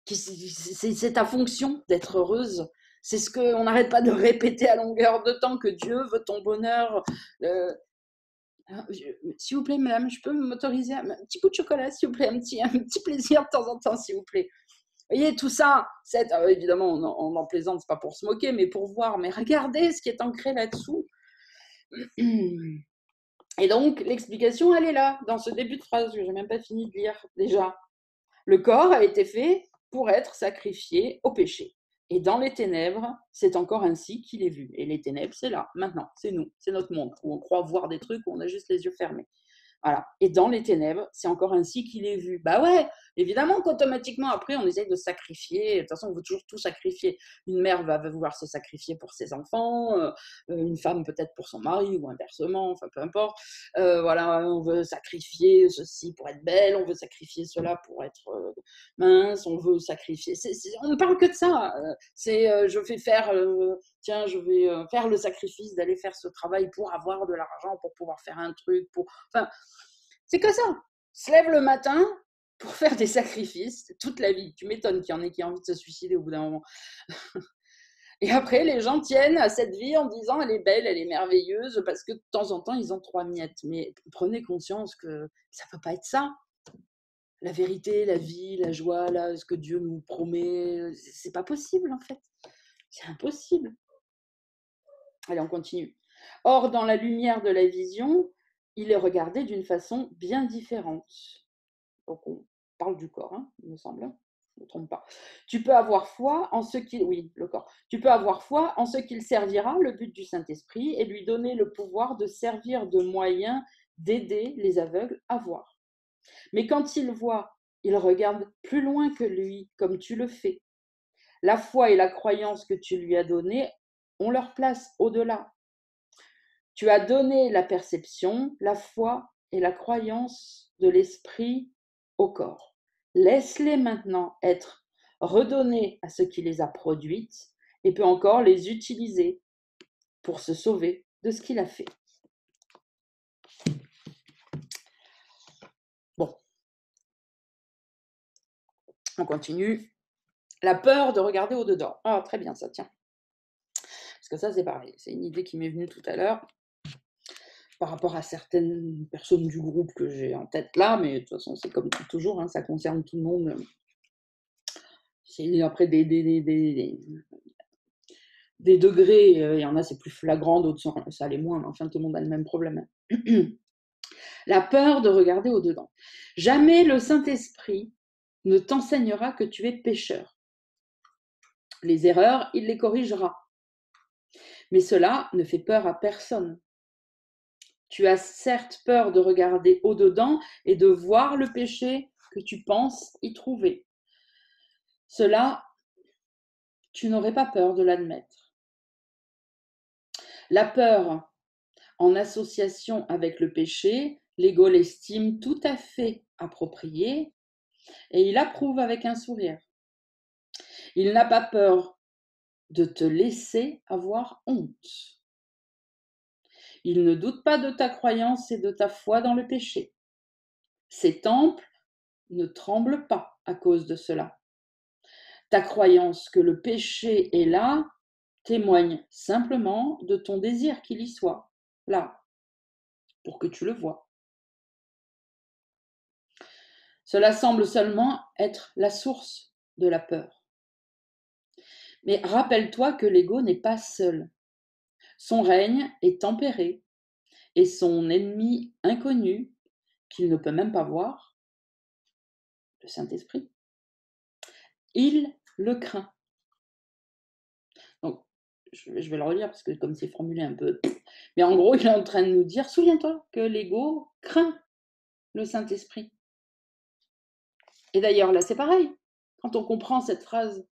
C'est ta fonction d'être heureuse. C'est ce qu'on n'arrête pas de répéter à longueur de temps, que Dieu veut ton bonheur. S'il vous plaît, madame, je peux m'autoriser un petit bout de chocolat, s'il vous plaît, un petit plaisir de temps en temps, s'il vous plaît. Vous voyez, tout ça, évidemment, on en plaisante, c'est pas pour se moquer, mais pour voir. Mais regardez ce qui est ancré là-dessous. Et donc, l'explication, elle est là, dans ce début de phrase que je n'ai même pas fini de lire déjà. Le corps a été fait pour être sacrifié au péché. Et dans les ténèbres, c'est encore ainsi qu'il est vu. Et les ténèbres, c'est là, maintenant, c'est nous, c'est notre monde, où on croit voir des trucs, où on a juste les yeux fermés. Voilà. Et dans les ténèbres, c'est encore ainsi qu'il est vu. Bah ouais, évidemment qu'automatiquement, après, on essaye de sacrifier. De toute façon, on veut toujours tout sacrifier. Une mère va vouloir se sacrifier pour ses enfants, une femme peut-être pour son mari, ou inversement, enfin peu importe. Voilà, on veut sacrifier ceci pour être belle, on veut sacrifier cela pour être mince, on veut sacrifier. On ne parle que de ça. Je vais faire, tiens, je vais faire le sacrifice d'aller faire ce travail pour avoir de l'argent, pour pouvoir faire un truc, pour. Enfin, c'est que ça. Se lève le matin pour faire des sacrifices toute la vie. Tu m'étonnes qu'il y en ait qui aient envie de se suicider au bout d'un moment. Et après, les gens tiennent à cette vie en disant elle est belle, elle est merveilleuse, parce que de temps en temps, ils ont 3 miettes. Mais prenez conscience que ça ne peut pas être ça. La vérité, la vie, la joie, là, ce que Dieu nous promet, c'est pas possible en fait. C'est impossible. Allez, on continue. Or, dans la lumière de la vision, il est regardé d'une façon bien différente. Donc, on parle du corps, hein, il me semble. Je ne me trompe pas. Tu peux avoir foi en ce qu'il... Oui, le corps. Tu peux avoir foi en ce qu'il servira, le but du Saint-Esprit, et lui donner le pouvoir de servir de moyen d'aider les aveugles à voir. Mais quand il voit, il regarde plus loin que lui, comme tu le fais. La foi et la croyance que tu lui as données ont leur place au-delà. Tu as donné la perception, la foi et la croyance de l'esprit au corps. Laisse-les maintenant être redonnés à ce qui les a produites et peut encore les utiliser pour se sauver de ce qu'il a fait. Bon, on continue. La peur de regarder au-dedans. Ah, très bien, ça tient. Parce que ça, c'est pareil. C'est une idée qui m'est venue tout à l'heure par rapport à certaines personnes du groupe que j'ai en tête là, mais de toute façon, c'est comme toujours, hein, ça concerne tout le monde. C'est après des degrés, il y en a c'est plus flagrant, d'autres ça l'est moins, mais enfin tout le monde a le même problème. La peur de regarder au-dedans. Jamais le Saint-Esprit ne t'enseignera que tu es pécheur. Les erreurs, il les corrigera. Mais cela ne fait peur à personne. Tu as certes peur de regarder au-dedans et de voir le péché que tu penses y trouver. Cela, tu n'aurais pas peur de l'admettre. La peur en association avec le péché, l'ego l'estime tout à fait approprié et il approuve avec un sourire. Il n'a pas peur de te laisser avoir honte. Il ne doute pas de ta croyance et de ta foi dans le péché. Ses temples ne tremblent pas à cause de cela. Ta croyance que le péché est là témoigne simplement de ton désir qu'il y soit là, pour que tu le vois. Cela semble seulement être la source de la peur. Mais rappelle-toi que l'ego n'est pas seul. Son règne est tempéré et son ennemi inconnu, qu'il ne peut même pas voir, le Saint-Esprit, il le craint. Donc, je vais le relire parce que comme c'est formulé un peu... Mais en gros, il est en train de nous dire, souviens-toi que l'ego craint le Saint-Esprit. Et d'ailleurs, là, c'est pareil. Quand on comprend cette phrase,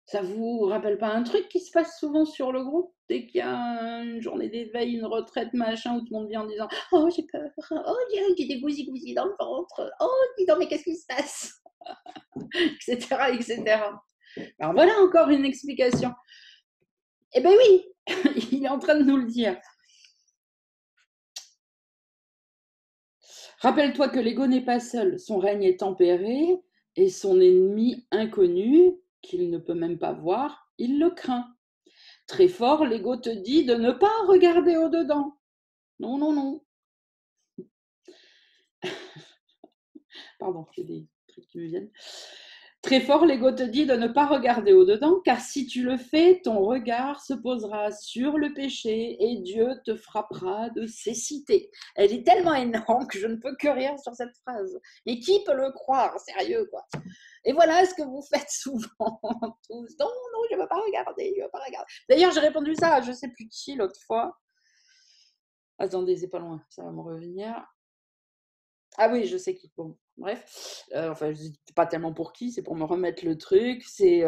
ça vous rappelle pas un truc qui se passe souvent sur le groupe dès qu'il y a une journée d'éveil, une retraite, machin, où tout le monde vient en disant « Oh, j'ai peur. Oh, j'ai des gousi-gousi dans le ventre. Oh, dis donc, mais qu'est-ce qui se passe ?» etc., etc. Alors voilà encore une explication. Eh bien oui, il est en train de nous le dire. Rappelle-toi que l'ego n'est pas seul. Son règne est tempéré et son ennemi inconnu, qu'il ne peut même pas voir, il le craint. Très fort, l'ego te dit de ne pas regarder au-dedans. Non, non, non. Pardon, j'ai des trucs qui me viennent. Très fort, l'ego te dit de ne pas regarder au-dedans, car si tu le fais, ton regard se posera sur le péché et Dieu te frappera de cécité. Elle est tellement énorme que je ne peux que rire sur cette phrase. Mais qui peut le croire, sérieux, quoi. Et voilà ce que vous faites souvent, tous. Non, non, je ne veux pas regarder, je ne veux pas regarder. D'ailleurs, j'ai répondu ça à je ne sais plus qui l'autre fois. Attendez, c'est pas loin, ça va me revenir. Ah oui, je sais qui. Bon, bref. Enfin, je dis pas tellement pour qui, c'est pour me remettre le truc. C'est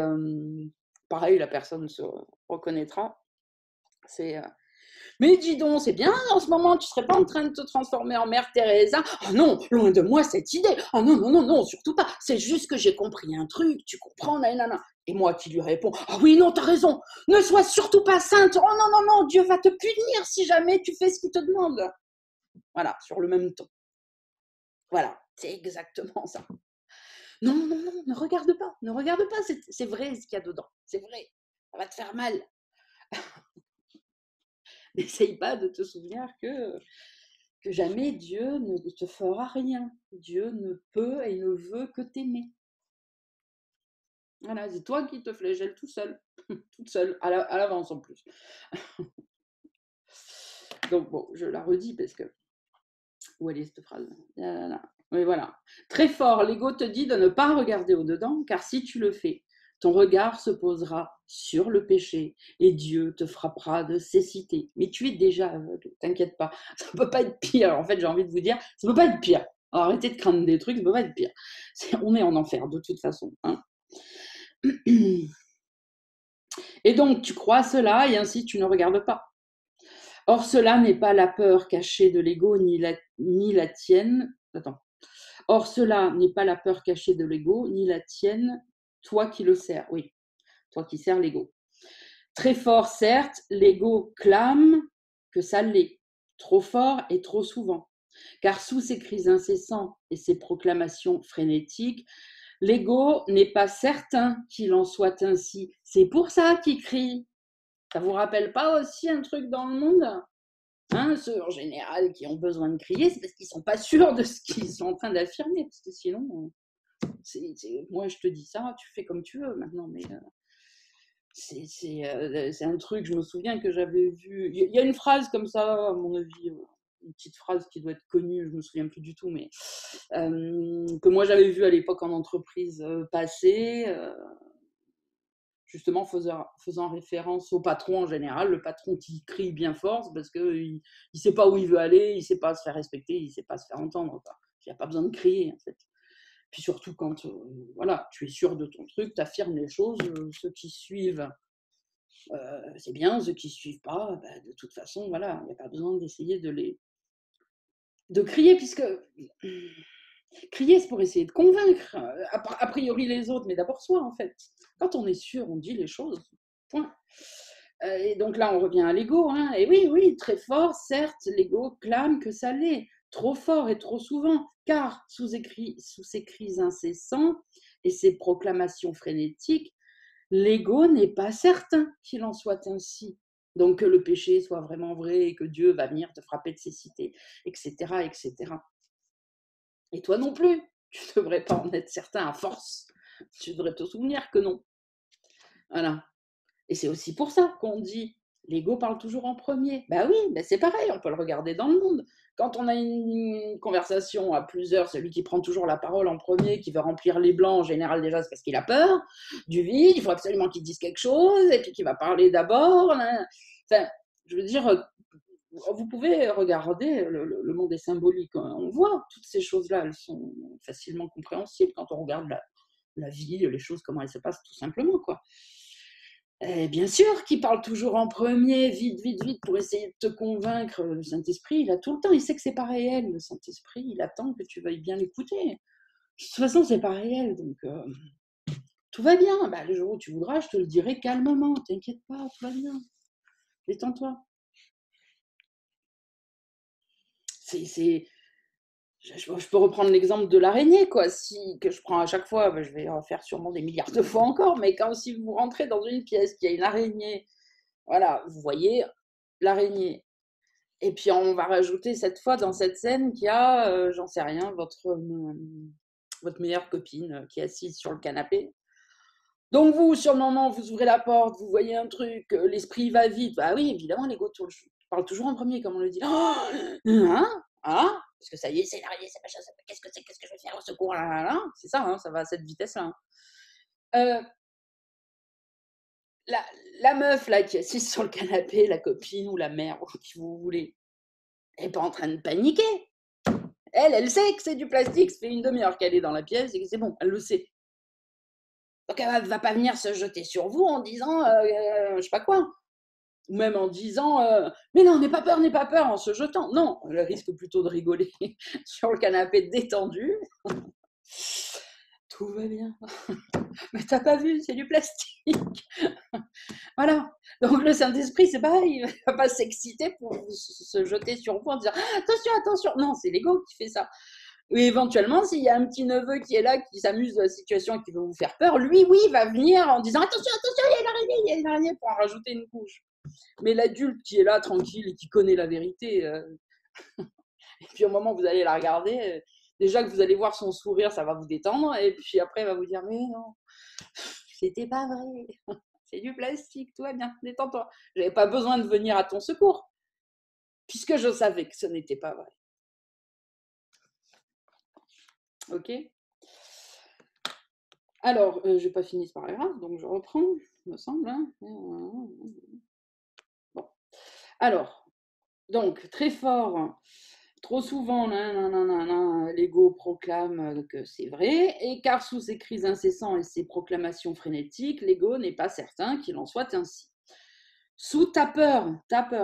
pareil, la personne se reconnaîtra. C'est mais dis donc, c'est bien en ce moment, tu serais pas en train de te transformer en Mère Teresa? Oh non, loin de moi cette idée. Oh non, non, non, non, surtout pas. C'est juste que j'ai compris un truc, tu comprends, nanana. Et moi qui lui réponds, ah oui, non, t'as raison, ne sois surtout pas sainte. Oh non, non, non, Dieu va te punir si jamais tu fais ce qu'il te demande. Voilà, sur le même ton. Voilà, c'est exactement ça. Non, non, non, ne regarde pas, c'est vrai ce qu'il y a dedans, c'est vrai, ça va te faire mal. N'essaye pas de te souvenir que jamais Dieu ne te fera rien. Dieu ne peut et ne veut que t'aimer. Voilà, c'est toi qui te flagelles tout seul, toute seule, à l'avance en plus. Donc bon, je la redis parce que... Où elle est cette phrase? Oui, voilà. Très fort, l'ego te dit de ne pas regarder au-dedans, car si tu le fais, ton regard se posera sur le péché et Dieu te frappera de cécité. Mais tu es déjà aveugle, t'inquiète pas. Ça ne peut pas être pire. En fait, j'ai envie de vous dire, ça ne peut pas être pire. Alors, arrêtez de craindre des trucs, ça ne peut pas être pire. On est en enfer de toute façon. Hein. Et donc, tu crois cela et ainsi tu ne regardes pas. Or, cela n'est pas la peur cachée de l'ego ni la tienne. Attends. Or, cela n'est pas la peur cachée de l'ego, ni la tienne, toi qui le sers. Oui, toi qui sers l'ego. Très fort, certes, l'ego clame que ça l'est, trop fort et trop souvent. Car sous ses cris incessants et ses proclamations frénétiques, l'ego n'est pas certain qu'il en soit ainsi. C'est pour ça qu'il crie. Ça vous rappelle pas aussi un truc dans le monde ? Hein, ceux en général qui ont besoin de crier, c'est parce qu'ils ne sont pas sûrs de ce qu'ils sont en train d'affirmer. Parce que sinon, moi je te dis ça, tu fais comme tu veux maintenant. Mais c'est un truc, je me souviens que j'avais vu. Il y a une phrase comme ça, à mon avis, une petite phrase qui doit être connue, je ne me souviens plus du tout, mais que moi j'avais vu à l'époque en entreprise passer. Justement faisant référence au patron en général, le patron qui crie bien fort parce qu'il ne sait pas où il veut aller, il ne sait pas se faire respecter, il ne sait pas se faire entendre. Il n'y a pas besoin de crier en fait. Puis surtout quand voilà, tu es sûr de ton truc, tu affirmes les choses, ceux qui suivent, c'est bien, ceux qui ne suivent pas, bah, de toute façon, voilà, il n'y a pas besoin d'essayer de crier, puisque crier, c'est pour essayer de convaincre, a priori les autres, mais d'abord soi, en fait. Quand on est sûr, on dit les choses, point. Et donc là, on revient à l'ego. Hein. Et oui, oui, très fort, certes, l'ego clame que ça l'est, trop fort et trop souvent, car sous ses cris incessants et ses proclamations frénétiques, l'ego n'est pas certain qu'il en soit ainsi. Donc que le péché soit vraiment vrai et que Dieu va venir te frapper de cécité, etc., etc. Et toi non plus, tu ne devrais pas en être certain à force. Tu devrais te souvenir que non. Voilà. Et c'est aussi pour ça qu'on dit l'ego parle toujours en premier. Ben oui, ben c'est pareil, on peut le regarder dans le monde. Quand on a une conversation à plusieurs, celui qui prend toujours la parole en premier, qui veut remplir les blancs, en général déjà c'est parce qu'il a peur du vide, il faut absolument qu'il dise quelque chose, et puis qu'il va parler d'abord. Enfin, je veux dire, vous pouvez regarder, le monde est symbolique, on voit toutes ces choses-là, elles sont facilement compréhensibles quand on regarde la vie, les choses, comment elles se passent tout simplement, quoi. Et bien sûr qu'il parle toujours en premier, vite, vite, vite, pour essayer de te convaincre. Le Saint-Esprit, il a tout le temps, il sait que c'est pas réel. Le Saint-Esprit, il attend que tu veuilles bien l'écouter. De toute façon, c'est pas réel, donc tout va bien. Bah, le jour où tu voudras, je te le dirai calmement. T'inquiète pas, tout va bien. Détends-toi. Je peux reprendre l'exemple de l'araignée, quoi, que je prends à chaque fois, je vais en faire sûrement des milliards de fois encore, mais quand si vous rentrez dans une pièce, qu'il y a une araignée, voilà, vous voyez l'araignée. Et puis on va rajouter cette fois dans cette scène qu'il y a, j'en sais rien, votre meilleure copine qui est assise sur le canapé. Donc vous, sur le moment, vous ouvrez la porte, vous voyez un truc, l'esprit va vite. Bah oui, évidemment, l'ego parle toujours en premier, comme on le dit. Oh, hein, hein, parce que ça y est, c'est l'arrivée, c'est machin, qu'est-ce que je vais faire au secours, là, là, là. C'est ça, hein, ça va à cette vitesse-là. Hein. La meuf là qui est assise sur le canapé, la copine ou la mère, ou qui vous voulez, elle n'est pas en train de paniquer. Elle sait que c'est du plastique, ça fait une demi-heure qu'elle est dans la pièce et que c'est bon, elle le sait. Donc elle ne va pas venir se jeter sur vous en disant je sais pas quoi. Ou même en disant mais non, n'aie pas peur en se jetant. Non, elle risque plutôt de rigoler sur le canapé détendu. Tout va bien. Mais t'as pas vu, c'est du plastique. Voilà. Donc le Saint-Esprit, c'est pareil, il va pas s'exciter pour se jeter sur vous en disant attention, attention. Non, c'est l'ego qui fait ça. Et éventuellement, s'il y a un petit neveu qui est là, qui s'amuse de la situation et qui veut vous faire peur, lui, oui, va venir en disant attention, attention, il y a une araignée pour en rajouter une couche. Mais l'adulte qui est là, tranquille, et qui connaît la vérité, et puis au moment où vous allez la regarder, déjà que vous allez voir son sourire, ça va vous détendre, et puis après, il va vous dire mais non, c'était pas vrai, c'est du plastique, tout va bien, détends-toi. Je n'avais pas besoin de venir à ton secours, puisque je savais que ce n'était pas vrai. Ok. Alors, je n'ai pas fini ce paragraphe, donc je reprends, me semble. Hein. Bon. Alors, donc, très fort, trop souvent, l'ego proclame que c'est vrai, et car sous ses cris incessants et ses proclamations frénétiques, l'ego n'est pas certain qu'il en soit ainsi. Sous ta peur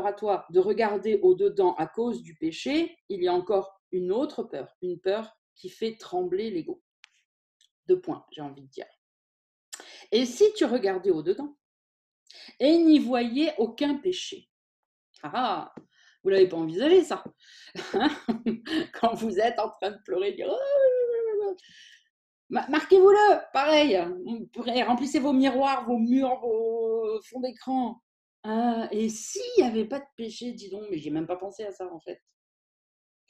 à toi de regarder au-dedans à cause du péché, il y a encore une autre peur, une peur qui fait trembler l'ego. 2 points, j'ai envie de dire. Et si tu regardais au-dedans et n'y voyais aucun péché? Ah, vous ne l'avez pas envisagé ça. Quand vous êtes en train de pleurer, dire marquez-vous-le, pareil, remplissez vos miroirs, vos murs, vos fonds d'écran. Et s'il n'y avait pas de péché, dis donc, mais j'ai même pas pensé à ça en fait.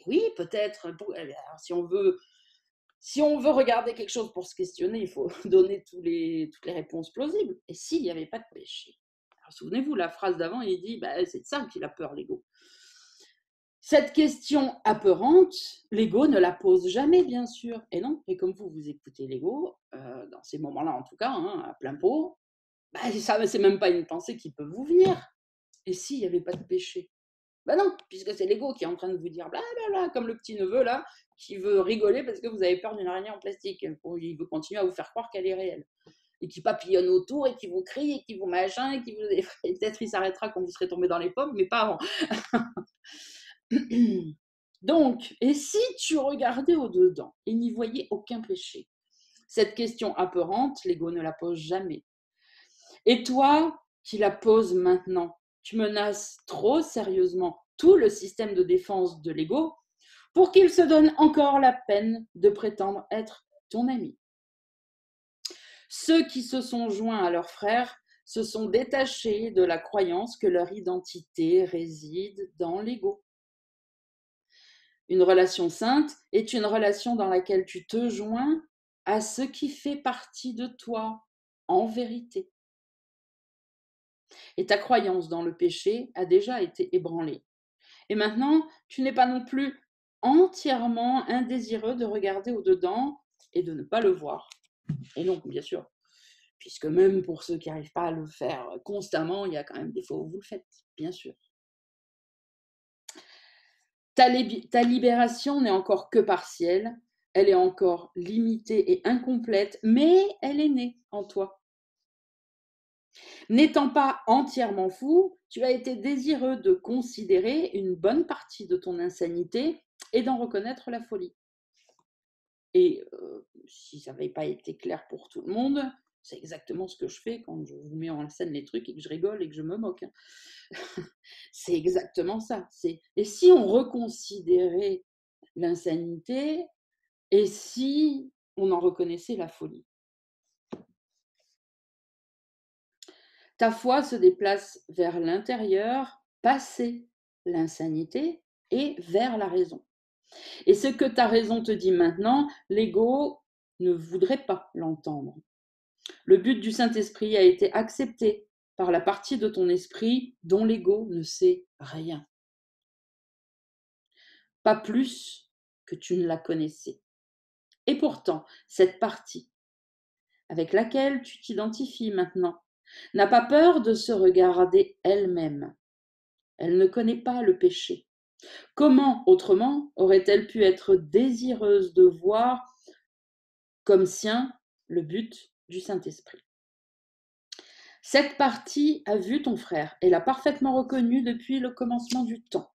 Oui, peut-être. Alors, si on veut regarder quelque chose pour se questionner, il faut donner toutes les réponses plausibles. Et s'il n'y avait pas de péché? Alors, souvenez-vous, la phrase d'avant, il dit c'est de ça qu'il a peur, l'ego. Cette question apeurante, l'ego ne la pose jamais, bien sûr. Et non, et comme vous écoutez l'ego, dans ces moments-là en tout cas, hein, à plein pot, ça, c'est même pas une pensée qui peut vous venir. Et s'il n'y avait pas de péché? Non, puisque c'est l'ego qui est en train de vous dire blablabla, comme le petit neveu là, qui veut rigoler parce que vous avez peur d'une araignée en plastique. Il veut continuer à vous faire croire qu'elle est réelle. Et qui papillonne autour, et qui vous crie, et qui vous machin, et qui vous... Et peut-être il s'arrêtera quand vous serez tombé dans les pommes, mais pas avant. Donc, et si tu regardais au-dedans et n'y voyais aucun péché? Cette question apeurante, l'ego ne la pose jamais. Et toi, qui la poses maintenant, tu menaces trop sérieusement tout le système de défense de l'ego pour qu'il se donne encore la peine de prétendre être ton ami. Ceux qui se sont joints à leurs frères se sont détachés de la croyance que leur identité réside dans l'ego. Une relation sainte est une relation dans laquelle tu te joins à ce qui fait partie de toi, en vérité. Et ta croyance dans le péché a déjà été ébranlée. Et maintenant, tu n'es pas non plus entièrement indésireux de regarder au-dedans et de ne pas le voir. Et non, bien sûr, puisque même pour ceux qui n'arrivent pas à le faire constamment, il y a quand même des fois où vous le faites, bien sûr. Ta libération n'est encore que partielle, elle est encore limitée et incomplète, mais elle est née en toi. N'étant pas entièrement fou, tu as été désireux de considérer une bonne partie de ton insanité et d'en reconnaître la folie. Et si ça n'avait pas été clair pour tout le monde, c'est exactement ce que je fais quand je vous mets en scène les trucs et que je rigole et que je me moque. C'est exactement ça. Et si on reconsidérait l'insanité et si on en reconnaissait la folie? Ta foi se déplace vers l'intérieur, passer l'insanité et vers la raison. Et ce que ta raison te dit maintenant, l'ego ne voudrait pas l'entendre. Le but du Saint-Esprit a été accepté par la partie de ton esprit dont l'ego ne sait rien. Pas plus que tu ne la connaissais. Et pourtant, cette partie avec laquelle tu t'identifies maintenant n'a pas peur de se regarder elle-même. Elle ne connaît pas le péché. Comment, autrement, aurait-elle pu être désireuse de voir comme sien le but du Saint-Esprit? Cette partie a vu ton frère et l'a parfaitement reconnu depuis le commencement du temps.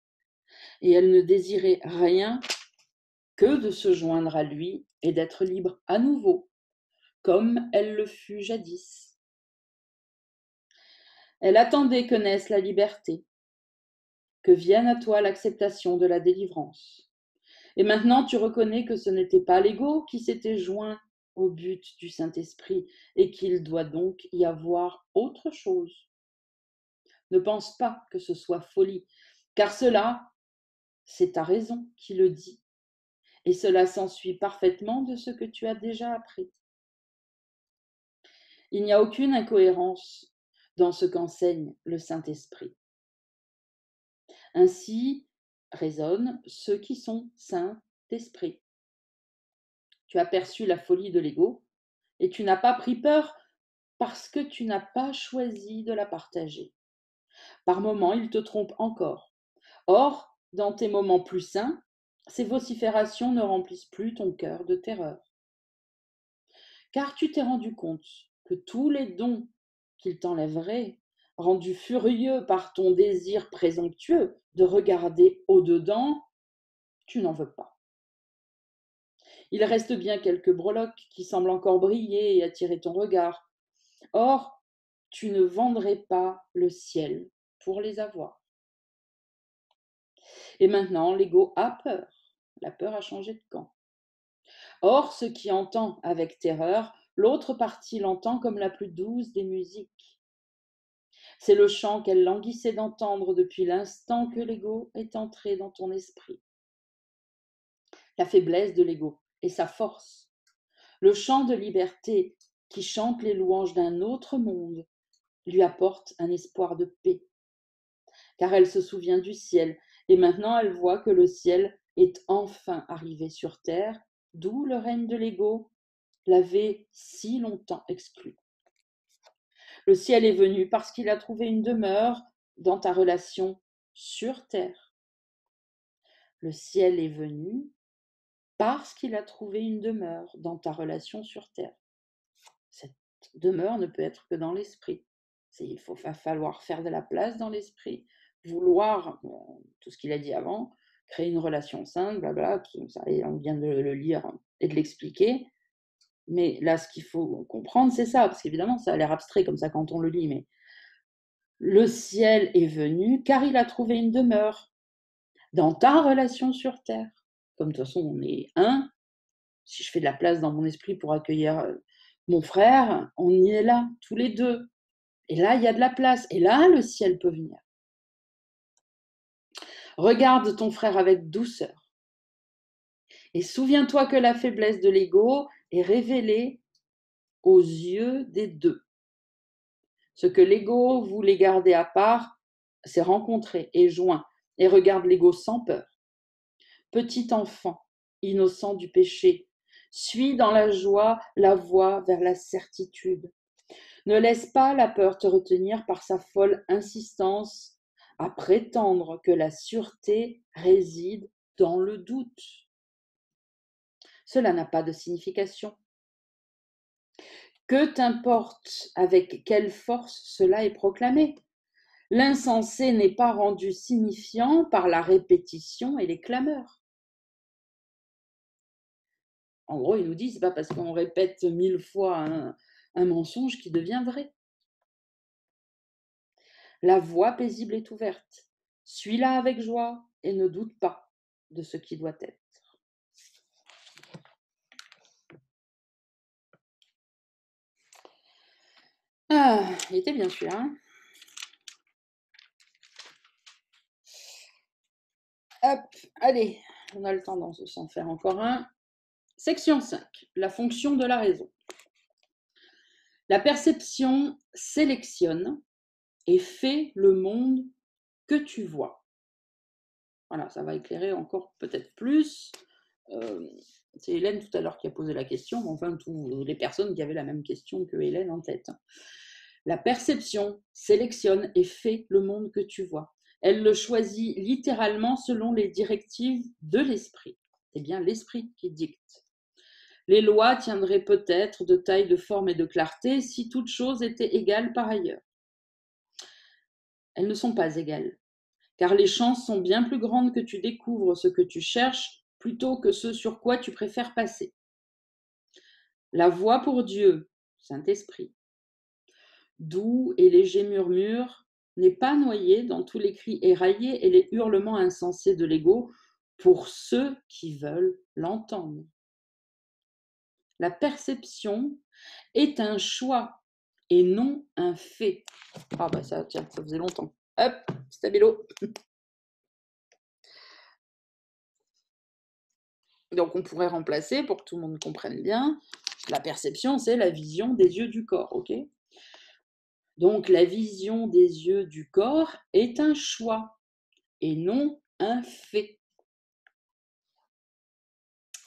Et elle ne désirait rien que de se joindre à lui et d'être libre à nouveau, comme elle le fut jadis. Elle attendait que naisse la liberté, que vienne à toi l'acceptation de la délivrance. Et maintenant, tu reconnais que ce n'était pas l'ego qui s'était joint au but du Saint-Esprit et qu'il doit donc y avoir autre chose. Ne pense pas que ce soit folie, car cela, c'est ta raison qui le dit. Et cela s'ensuit parfaitement de ce que tu as déjà appris. Il n'y a aucune incohérence dans ce qu'enseigne le Saint-Esprit. Ainsi raisonnent ceux qui sont saints d'esprit. Tu as perçu la folie de l'ego et tu n'as pas pris peur parce que tu n'as pas choisi de la partager. Par moments, il te trompe encore. Or, dans tes moments plus sains, ces vociférations ne remplissent plus ton cœur de terreur. Car tu t'es rendu compte que tous les dons qu'il t'enlèverait, rendus furieux par ton désir présomptueux de regarder au-dedans, tu n'en veux pas. Il reste bien quelques breloques qui semblent encore briller et attirer ton regard. Or, tu ne vendrais pas le ciel pour les avoir. Et maintenant, l'ego a peur. La peur a changé de camp. Or, ce qui entend avec terreur, l'autre partie l'entend comme la plus douce des musiques. C'est le chant qu'elle languissait d'entendre depuis l'instant que l'ego est entré dans ton esprit. La faiblesse de l'ego et sa force. Le chant de liberté qui chante les louanges d'un autre monde lui apporte un espoir de paix. Car elle se souvient du ciel et maintenant elle voit que le ciel est enfin arrivé sur terre, d'où le règne de l'ego l'avait si longtemps exclu. Le ciel est venu parce qu'il a trouvé une demeure dans ta relation sur terre. Le ciel est venu parce qu'il a trouvé une demeure dans ta relation sur terre. Cette demeure ne peut être que dans l'esprit. Va falloir faire de la place dans l'esprit, vouloir, tout ce qu'il a dit avant, créer une relation sainte, blabla, on vient de le lire et de l'expliquer. Mais là, ce qu'il faut comprendre, c'est ça, parce qu'évidemment, ça a l'air abstrait comme ça quand on le lit, mais le ciel est venu car il a trouvé une demeure dans ta relation sur terre. Comme de toute façon, on est un, si je fais de la place dans mon esprit pour accueillir mon frère, on y est là, tous les deux. Et là, il y a de la place. Et là, le ciel peut venir. Regarde ton frère avec douceur. Et souviens-toi que la faiblesse de l'ego est révélée aux yeux des deux. Ce que l'ego voulait garder à part s'est rencontré et joint. Et regarde l'ego sans peur. Petit enfant, innocent du péché, suis dans la joie la voie vers la certitude. Ne laisse pas la peur te retenir par sa folle insistance à prétendre que la sûreté réside dans le doute. Cela n'a pas de signification. Que t'importe avec quelle force cela est proclamé? L'insensé n'est pas rendu signifiant par la répétition et les clameurs. En gros, il nous dit, c'est pas parce qu'on répète 1000 fois un mensonge qui devient vrai. La voie paisible est ouverte. Suis-la avec joie et ne doute pas de ce qui doit être. Ah, il était bien celui-là. Hein. Hop, allez, on a le temps d'en s'en faire encore un. Section 5, la fonction de la raison. La perception sélectionne et fait le monde que tu vois. Voilà, ça va éclairer encore peut-être plus. C'est Hélène tout à l'heure qui a posé la question, mais enfin, toutes les personnes qui avaient la même question que Hélène en tête. La perception sélectionne et fait le monde que tu vois. Elle le choisit littéralement selon les directives de l'esprit. C'est bien l'esprit qui dicte. Les lois tiendraient peut-être de taille, de forme et de clarté si toutes choses étaient égales par ailleurs. Elles ne sont pas égales, car les chances sont bien plus grandes que tu découvres ce que tu cherches plutôt que ce sur quoi tu préfères passer. La voix pour Dieu, Saint-Esprit, doux et léger murmure, n'est pas noyé dans tous les cris éraillés et les hurlements insensés de l'ego pour ceux qui veulent l'entendre. La perception est un choix et non un fait. Ah bah ça, tiens, ça faisait longtemps. Hop, stabilo. Donc on pourrait remplacer, pour que tout le monde comprenne bien, la perception, c'est la vision des yeux du corps, ok? Donc la vision des yeux du corps est un choix et non un fait.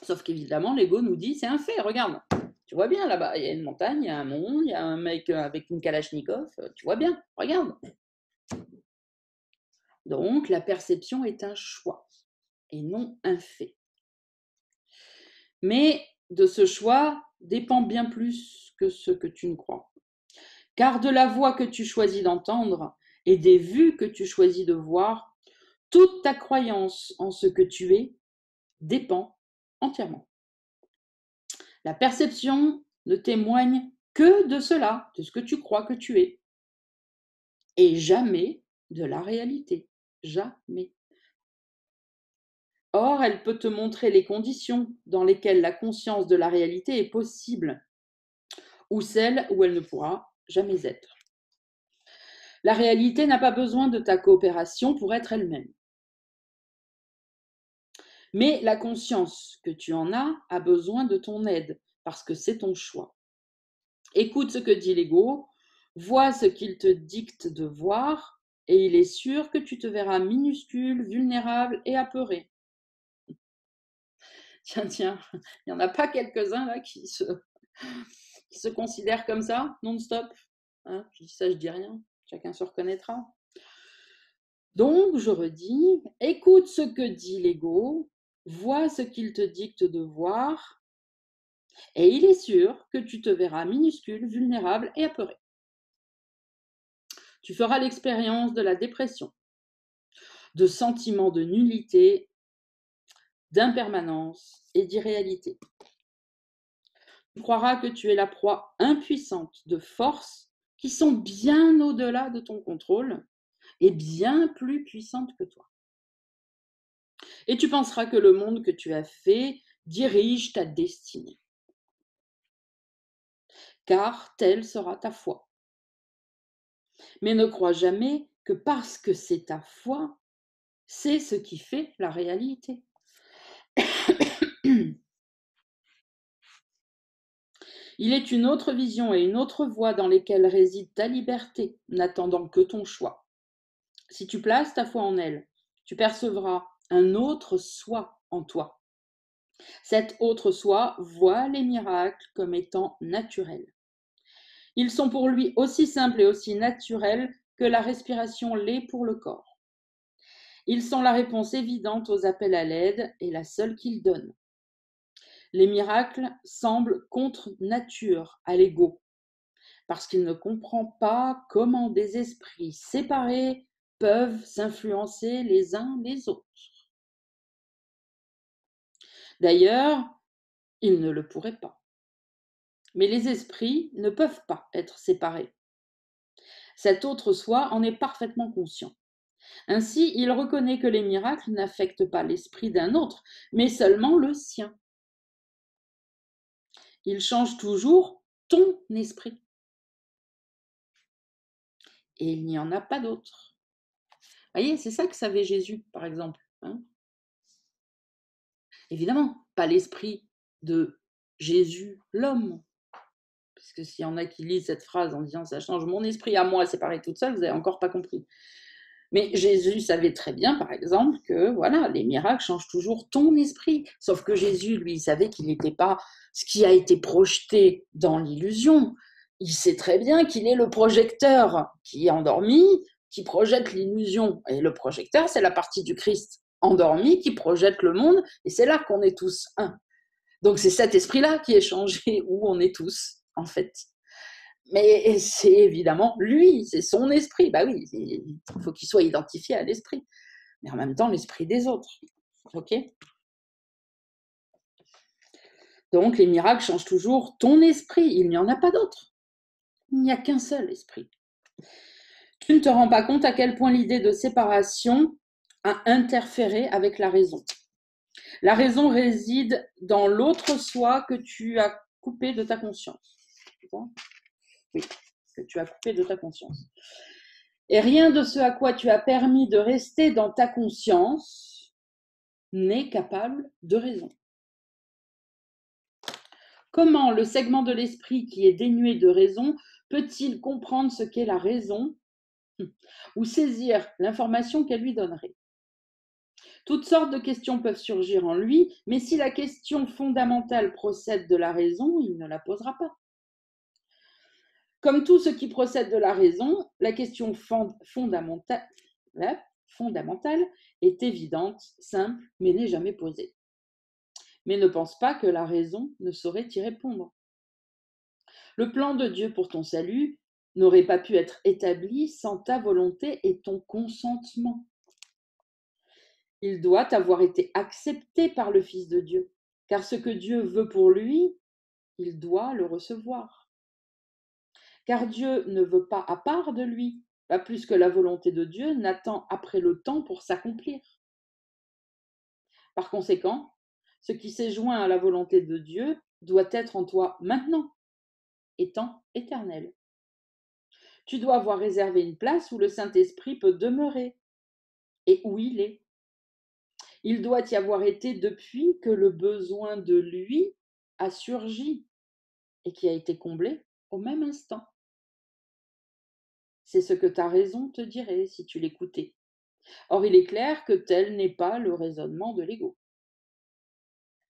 Sauf qu'évidemment, l'ego nous dit, c'est un fait, regarde. Tu vois bien là-bas, il y a une montagne, il y a un monde, il y a un mec avec une kalachnikov, tu vois bien, regarde. Donc la perception est un choix et non un fait. Mais de ce choix dépend bien plus que ce que tu ne crois. Car de la voix que tu choisis d'entendre et des vues que tu choisis de voir, toute ta croyance en ce que tu es dépend entièrement. La perception ne témoigne que de cela, de ce que tu crois que tu es, et jamais de la réalité. Jamais. Or, elle peut te montrer les conditions dans lesquelles la conscience de la réalité est possible, ou celles où elle ne pourra jamais être. La réalité n'a pas besoin de ta coopération pour être elle-même. Mais la conscience que tu en as a besoin de ton aide, parce que c'est ton choix. Écoute ce que dit l'ego, vois ce qu'il te dicte de voir, et il est sûr que tu te verras minuscule, vulnérable et apeuré. Tiens, il n'y en a pas quelques-uns là qui se considèrent comme ça, non-stop. Hein, je dis ça, je dis rien, chacun se reconnaîtra. Donc, je redis, écoute ce que dit l'ego, vois ce qu'il te dicte de voir, et il est sûr que tu te verras minuscule, vulnérable et apeuré. Tu feras l'expérience de la dépression, de sentiments de nullité, d'impermanence et d'irréalité. Tu croiras que tu es la proie impuissante de forces qui sont bien au-delà de ton contrôle et bien plus puissantes que toi. Et tu penseras que le monde que tu as fait dirige ta destinée. Car telle sera ta foi. Mais ne crois jamais que parce que c'est ta foi, c'est ce qui fait la réalité. Il est une autre vision et une autre voie dans lesquelles réside ta liberté, n'attendant que ton choix. Si tu places ta foi en elle, tu percevras un autre soi en toi. Cet autre soi voit les miracles comme étant naturels. Ils sont pour lui aussi simples et aussi naturels que la respiration l'est pour le corps. Ils sont la réponse évidente aux appels à l'aide et la seule qu'ils donnent. Les miracles semblent contre nature à l'ego, parce qu'il ne comprend pas comment des esprits séparés peuvent s'influencer les uns les autres. D'ailleurs, ils ne le pourraient pas. Mais les esprits ne peuvent pas être séparés. Cet autre soi en est parfaitement conscient. Ainsi, il reconnaît que les miracles n'affectent pas l'esprit d'un autre, mais seulement le sien. Il change toujours ton esprit. Et il n'y en a pas d'autre. Vous voyez, c'est ça que savait Jésus, par exemple. Hein. Évidemment, pas l'esprit de Jésus l'homme. Parce que s'il y en a qui lisent cette phrase en disant ça change mon esprit à moi séparé toute seule, vous n'avez encore pas compris. Mais Jésus savait très bien, par exemple, que voilà, les miracles changent toujours ton esprit. Sauf que Jésus, lui, il savait qu'il n'était pas ce qui a été projeté dans l'illusion. Il sait très bien qu'il est le projecteur qui est endormi, qui projette l'illusion. Et le projecteur, c'est la partie du Christ endormi qui projette le monde, et c'est là qu'on est tous un. Donc c'est cet esprit-là qui est changé, où on est tous, en fait. Mais c'est évidemment lui, c'est son esprit. Bah oui, il faut qu'il soit identifié à l'esprit. Mais en même temps, l'esprit des autres. Ok ? Donc les miracles changent toujours ton esprit. Il n'y en a pas d'autre. Il n'y a qu'un seul esprit. Tu ne te rends pas compte à quel point l'idée de séparation a interféré avec la raison. La raison réside dans l'autre soi que tu as coupé de ta conscience. Oui, que tu as coupé de ta conscience. Et rien de ce à quoi tu as permis de rester dans ta conscience n'est capable de raison. Comment le segment de l'esprit qui est dénué de raison peut-il comprendre ce qu'est la raison ou saisir l'information qu'elle lui donnerait ? Toutes sortes de questions peuvent surgir en lui, mais si la question fondamentale procède de la raison, il ne la posera pas. Comme tout ce qui procède de la raison, la question fondamentale est évidente, simple, mais n'est jamais posée. Mais ne pense pas que la raison ne saurait y répondre. Le plan de Dieu pour ton salut n'aurait pas pu être établi sans ta volonté et ton consentement. Il doit avoir été accepté par le Fils de Dieu, car ce que Dieu veut pour lui, il doit le recevoir. Car Dieu ne veut pas à part de lui, pas plus que la volonté de Dieu n'attend après le temps pour s'accomplir. Par conséquent, ce qui s'est joint à la volonté de Dieu doit être en toi maintenant, étant éternel. Tu dois avoir réservé une place où le Saint-Esprit peut demeurer et où il est. Il doit y avoir été depuis que le besoin de lui a surgi et qui a été comblé au même instant. C'est ce que ta raison te dirait si tu l'écoutais. Or, il est clair que tel n'est pas le raisonnement de l'ego.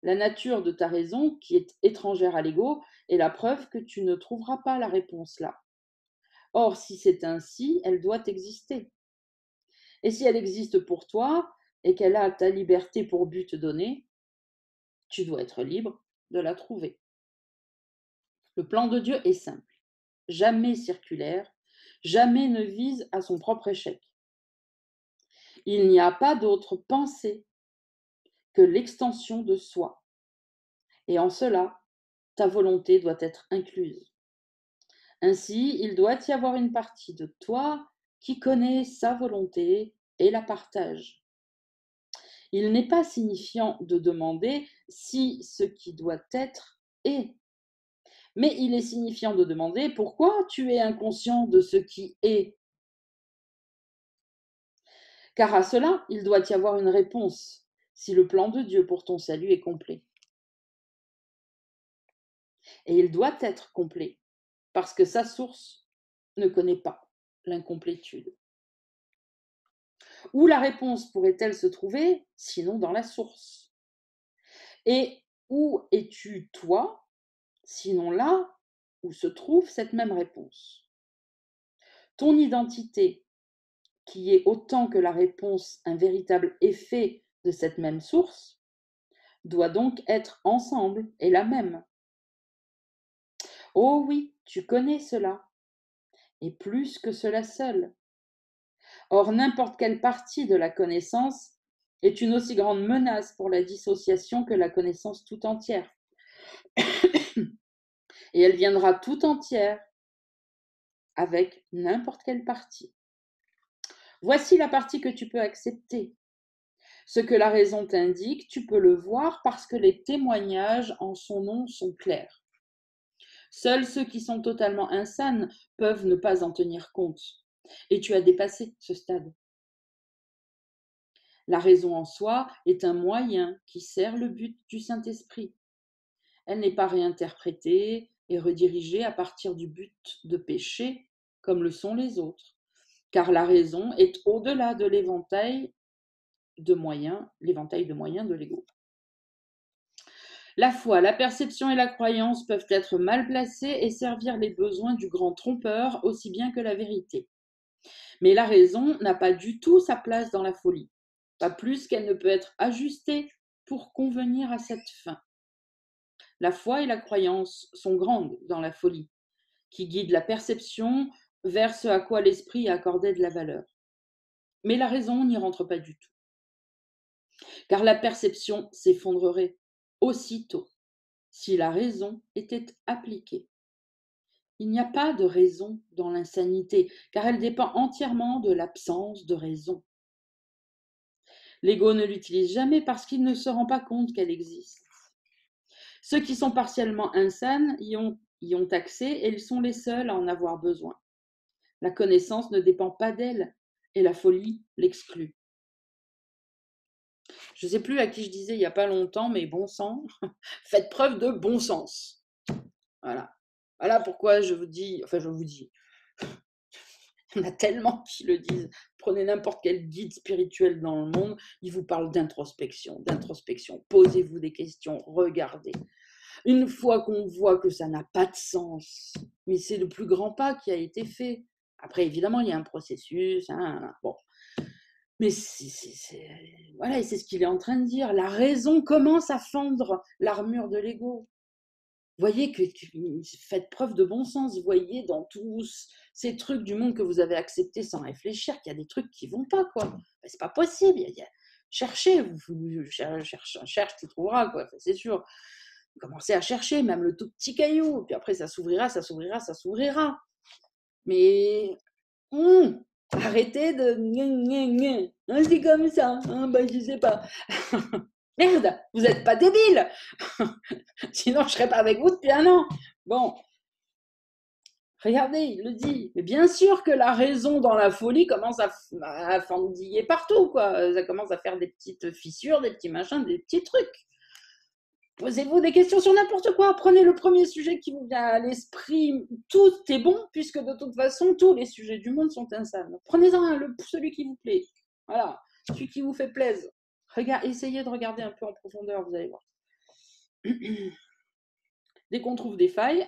La nature de ta raison, qui est étrangère à l'ego, est la preuve que tu ne trouveras pas la réponse là. Or, si c'est ainsi, elle doit exister. Et si elle existe pour toi et qu'elle a ta liberté pour but donné, tu dois être libre de la trouver. Le plan de Dieu est simple, jamais circulaire, jamais ne vise à son propre échec. Il n'y a pas d'autre pensée que l'extension de soi. Et en cela, ta volonté doit être incluse. Ainsi, il doit y avoir une partie de toi qui connaît sa volonté et la partage. Il n'est pas signifiant de demander si ce qui doit être est, mais il est signifiant de demander pourquoi tu es inconscient de ce qui est. Car à cela, il doit y avoir une réponse si le plan de Dieu pour ton salut est complet. Et il doit être complet, parce que sa source ne connaît pas l'incomplétude. Où la réponse pourrait-elle se trouver, sinon dans la source? Et où es-tu, toi, sinon là où se trouve cette même réponse? Ton identité, qui est autant que la réponse un véritable effet de cette même source, doit donc être ensemble et la même. Oh oui, tu connais cela, et plus que cela seul. Or, n'importe quelle partie de la connaissance est une aussi grande menace pour la dissociation que la connaissance tout entière. Et elle viendra tout entière avec n'importe quelle partie. Voici la partie que tu peux accepter. Ce que la raison t'indique, tu peux le voir parce que les témoignages en son nom sont clairs. Seuls ceux qui sont totalement insanes peuvent ne pas en tenir compte. Et tu as dépassé ce stade. La raison en soi est un moyen qui sert le but du Saint-Esprit. Elle n'est pas réinterprétée et redirigée à partir du but de péché comme le sont les autres, car la raison est au-delà de l'éventail de moyens de l'ego. La foi, la perception et la croyance peuvent être mal placées et servir les besoins du grand trompeur aussi bien que la vérité. Mais la raison n'a pas du tout sa place dans la folie, pas plus qu'elle ne peut être ajustée pour convenir à cette fin. La foi et la croyance sont grandes dans la folie, qui guide la perception vers ce à quoi l'esprit a accordé de la valeur. Mais la raison n'y rentre pas du tout, car la perception s'effondrerait aussitôt si la raison était appliquée. Il n'y a pas de raison dans l'insanité, car elle dépend entièrement de l'absence de raison. L'ego ne l'utilise jamais parce qu'il ne se rend pas compte qu'elle existe. Ceux qui sont partiellement insanes y ont accès et ils sont les seuls à en avoir besoin. La connaissance ne dépend pas d'elle et la folie l'exclut. Je ne sais plus à qui je disais il n'y a pas longtemps, mais bon sang, faites preuve de bon sens. Voilà. Voilà pourquoi je vous dis, il y en a tellement qui le disent. Prenez n'importe quel guide spirituel dans le monde, il vous parle d'introspection. Posez-vous des questions, regardez. Une fois qu'on voit que ça n'a pas de sens, mais c'est le plus grand pas qui a été fait. Après, évidemment, il y a un processus. Bon. Mais voilà, et c'est ce qu'il est en train de dire. La raison commence à fendre l'armure de l'ego. Voyez que faites preuve de bon sens. Voyez dans tous ces trucs du monde que vous avez acceptés sans réfléchir qu'il y a des trucs qui ne vont pas, quoi. C'est pas possible. Cherchez, cherche, tu trouveras, quoi. C'est sûr. Commencez à chercher, même le tout petit caillou. Puis après, ça s'ouvrira. Mais arrêtez de... c'est comme ça. Je sais pas. Merde, vous n'êtes pas débile. Sinon, je ne serais pas avec vous depuis un an. Bon. Regardez, il le dit. Mais bien sûr que la raison dans la folie commence à fendiller partout, quoi. Ça commence à faire des petites fissures, des petits machins, des petits trucs. Posez-vous des questions sur n'importe quoi. Prenez le premier sujet qui vous vient à l'esprit. Tout est bon, puisque de toute façon, tous les sujets du monde sont insanes. Prenez-en un, celui qui vous plaît. Voilà, celui qui vous fait plaisir. Essayez de regarder un peu en profondeur, vous allez voir. Dès qu'on trouve des failles,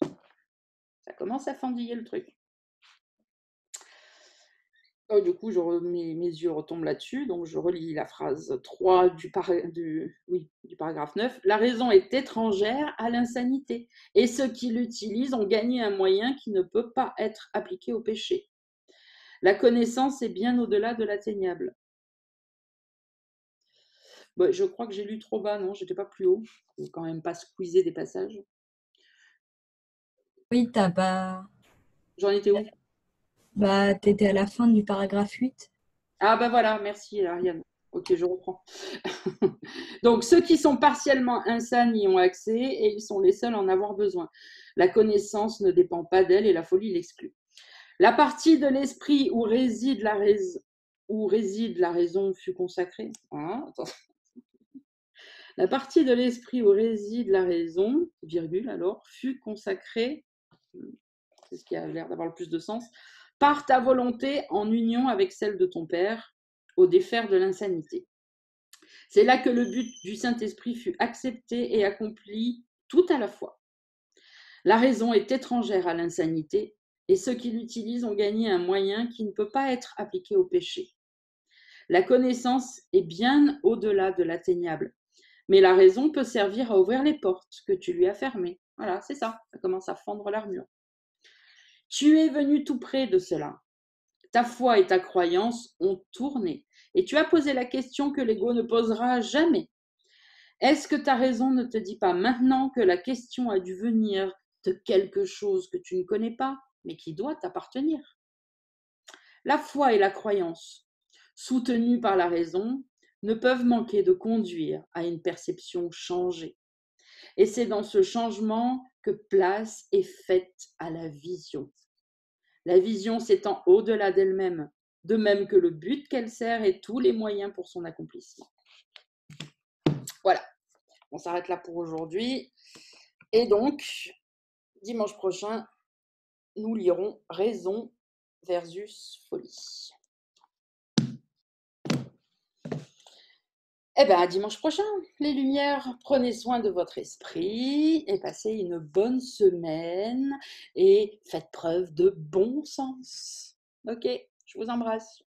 ça commence à fendiller le truc. Du coup, mes yeux retombent là-dessus, donc je relis la phrase 3 du paragraphe 9. La raison est étrangère à l'insanité, et ceux qui l'utilisent ont gagné un moyen qui ne peut pas être appliqué au péché. La connaissance est bien au-delà de l'atteignable. Je crois que j'ai lu trop bas, non? J'étais pas plus haut. Je ne vais quand même pas squeezer des passages. Oui, t'as pas... J'en étais où? T'étais à la fin du paragraphe 8. Ah voilà, merci Ariane. Ok, je reprends. Donc, ceux qui sont partiellement insanes y ont accès et ils sont les seuls à en avoir besoin. La connaissance ne dépend pas d'elle et la folie l'exclut. La partie de l'esprit où réside la raison fut consacrée. La partie de l'esprit où réside la raison, fut consacrée, c'est ce qui a l'air d'avoir le plus de sens, par ta volonté en union avec celle de ton Père, au défaire de l'insanité. C'est là que le but du Saint-Esprit fut accepté et accompli tout à la fois. La raison est étrangère à l'insanité et ceux qui l'utilisent ont gagné un moyen qui ne peut pas être appliqué au péché. La connaissance est bien au-delà de l'atteignable, mais la raison peut servir à ouvrir les portes que tu lui as fermées. Voilà, c'est ça, ça commence à fendre l'armure. Tu es venu tout près de cela. Ta foi et ta croyance ont tourné et tu as posé la question que l'ego ne posera jamais. Est-ce que ta raison ne te dit pas maintenant que la question a dû venir de quelque chose que tu ne connais pas, mais qui doit t'appartenir? La foi et la croyance, soutenues par la raison, ne peuvent manquer de conduire à une perception changée. Et c'est dans ce changement que place est faite à la vision. La vision s'étend au-delà d'elle-même, de même que le but qu'elle sert et tous les moyens pour son accomplissement. Voilà. On s'arrête là pour aujourd'hui. Et donc, dimanche prochain, nous lirons Raison versus folie. Eh bien, à dimanche prochain, les Lumières. Prenez soin de votre esprit et passez une bonne semaine et faites preuve de bon sens. Ok, je vous embrasse.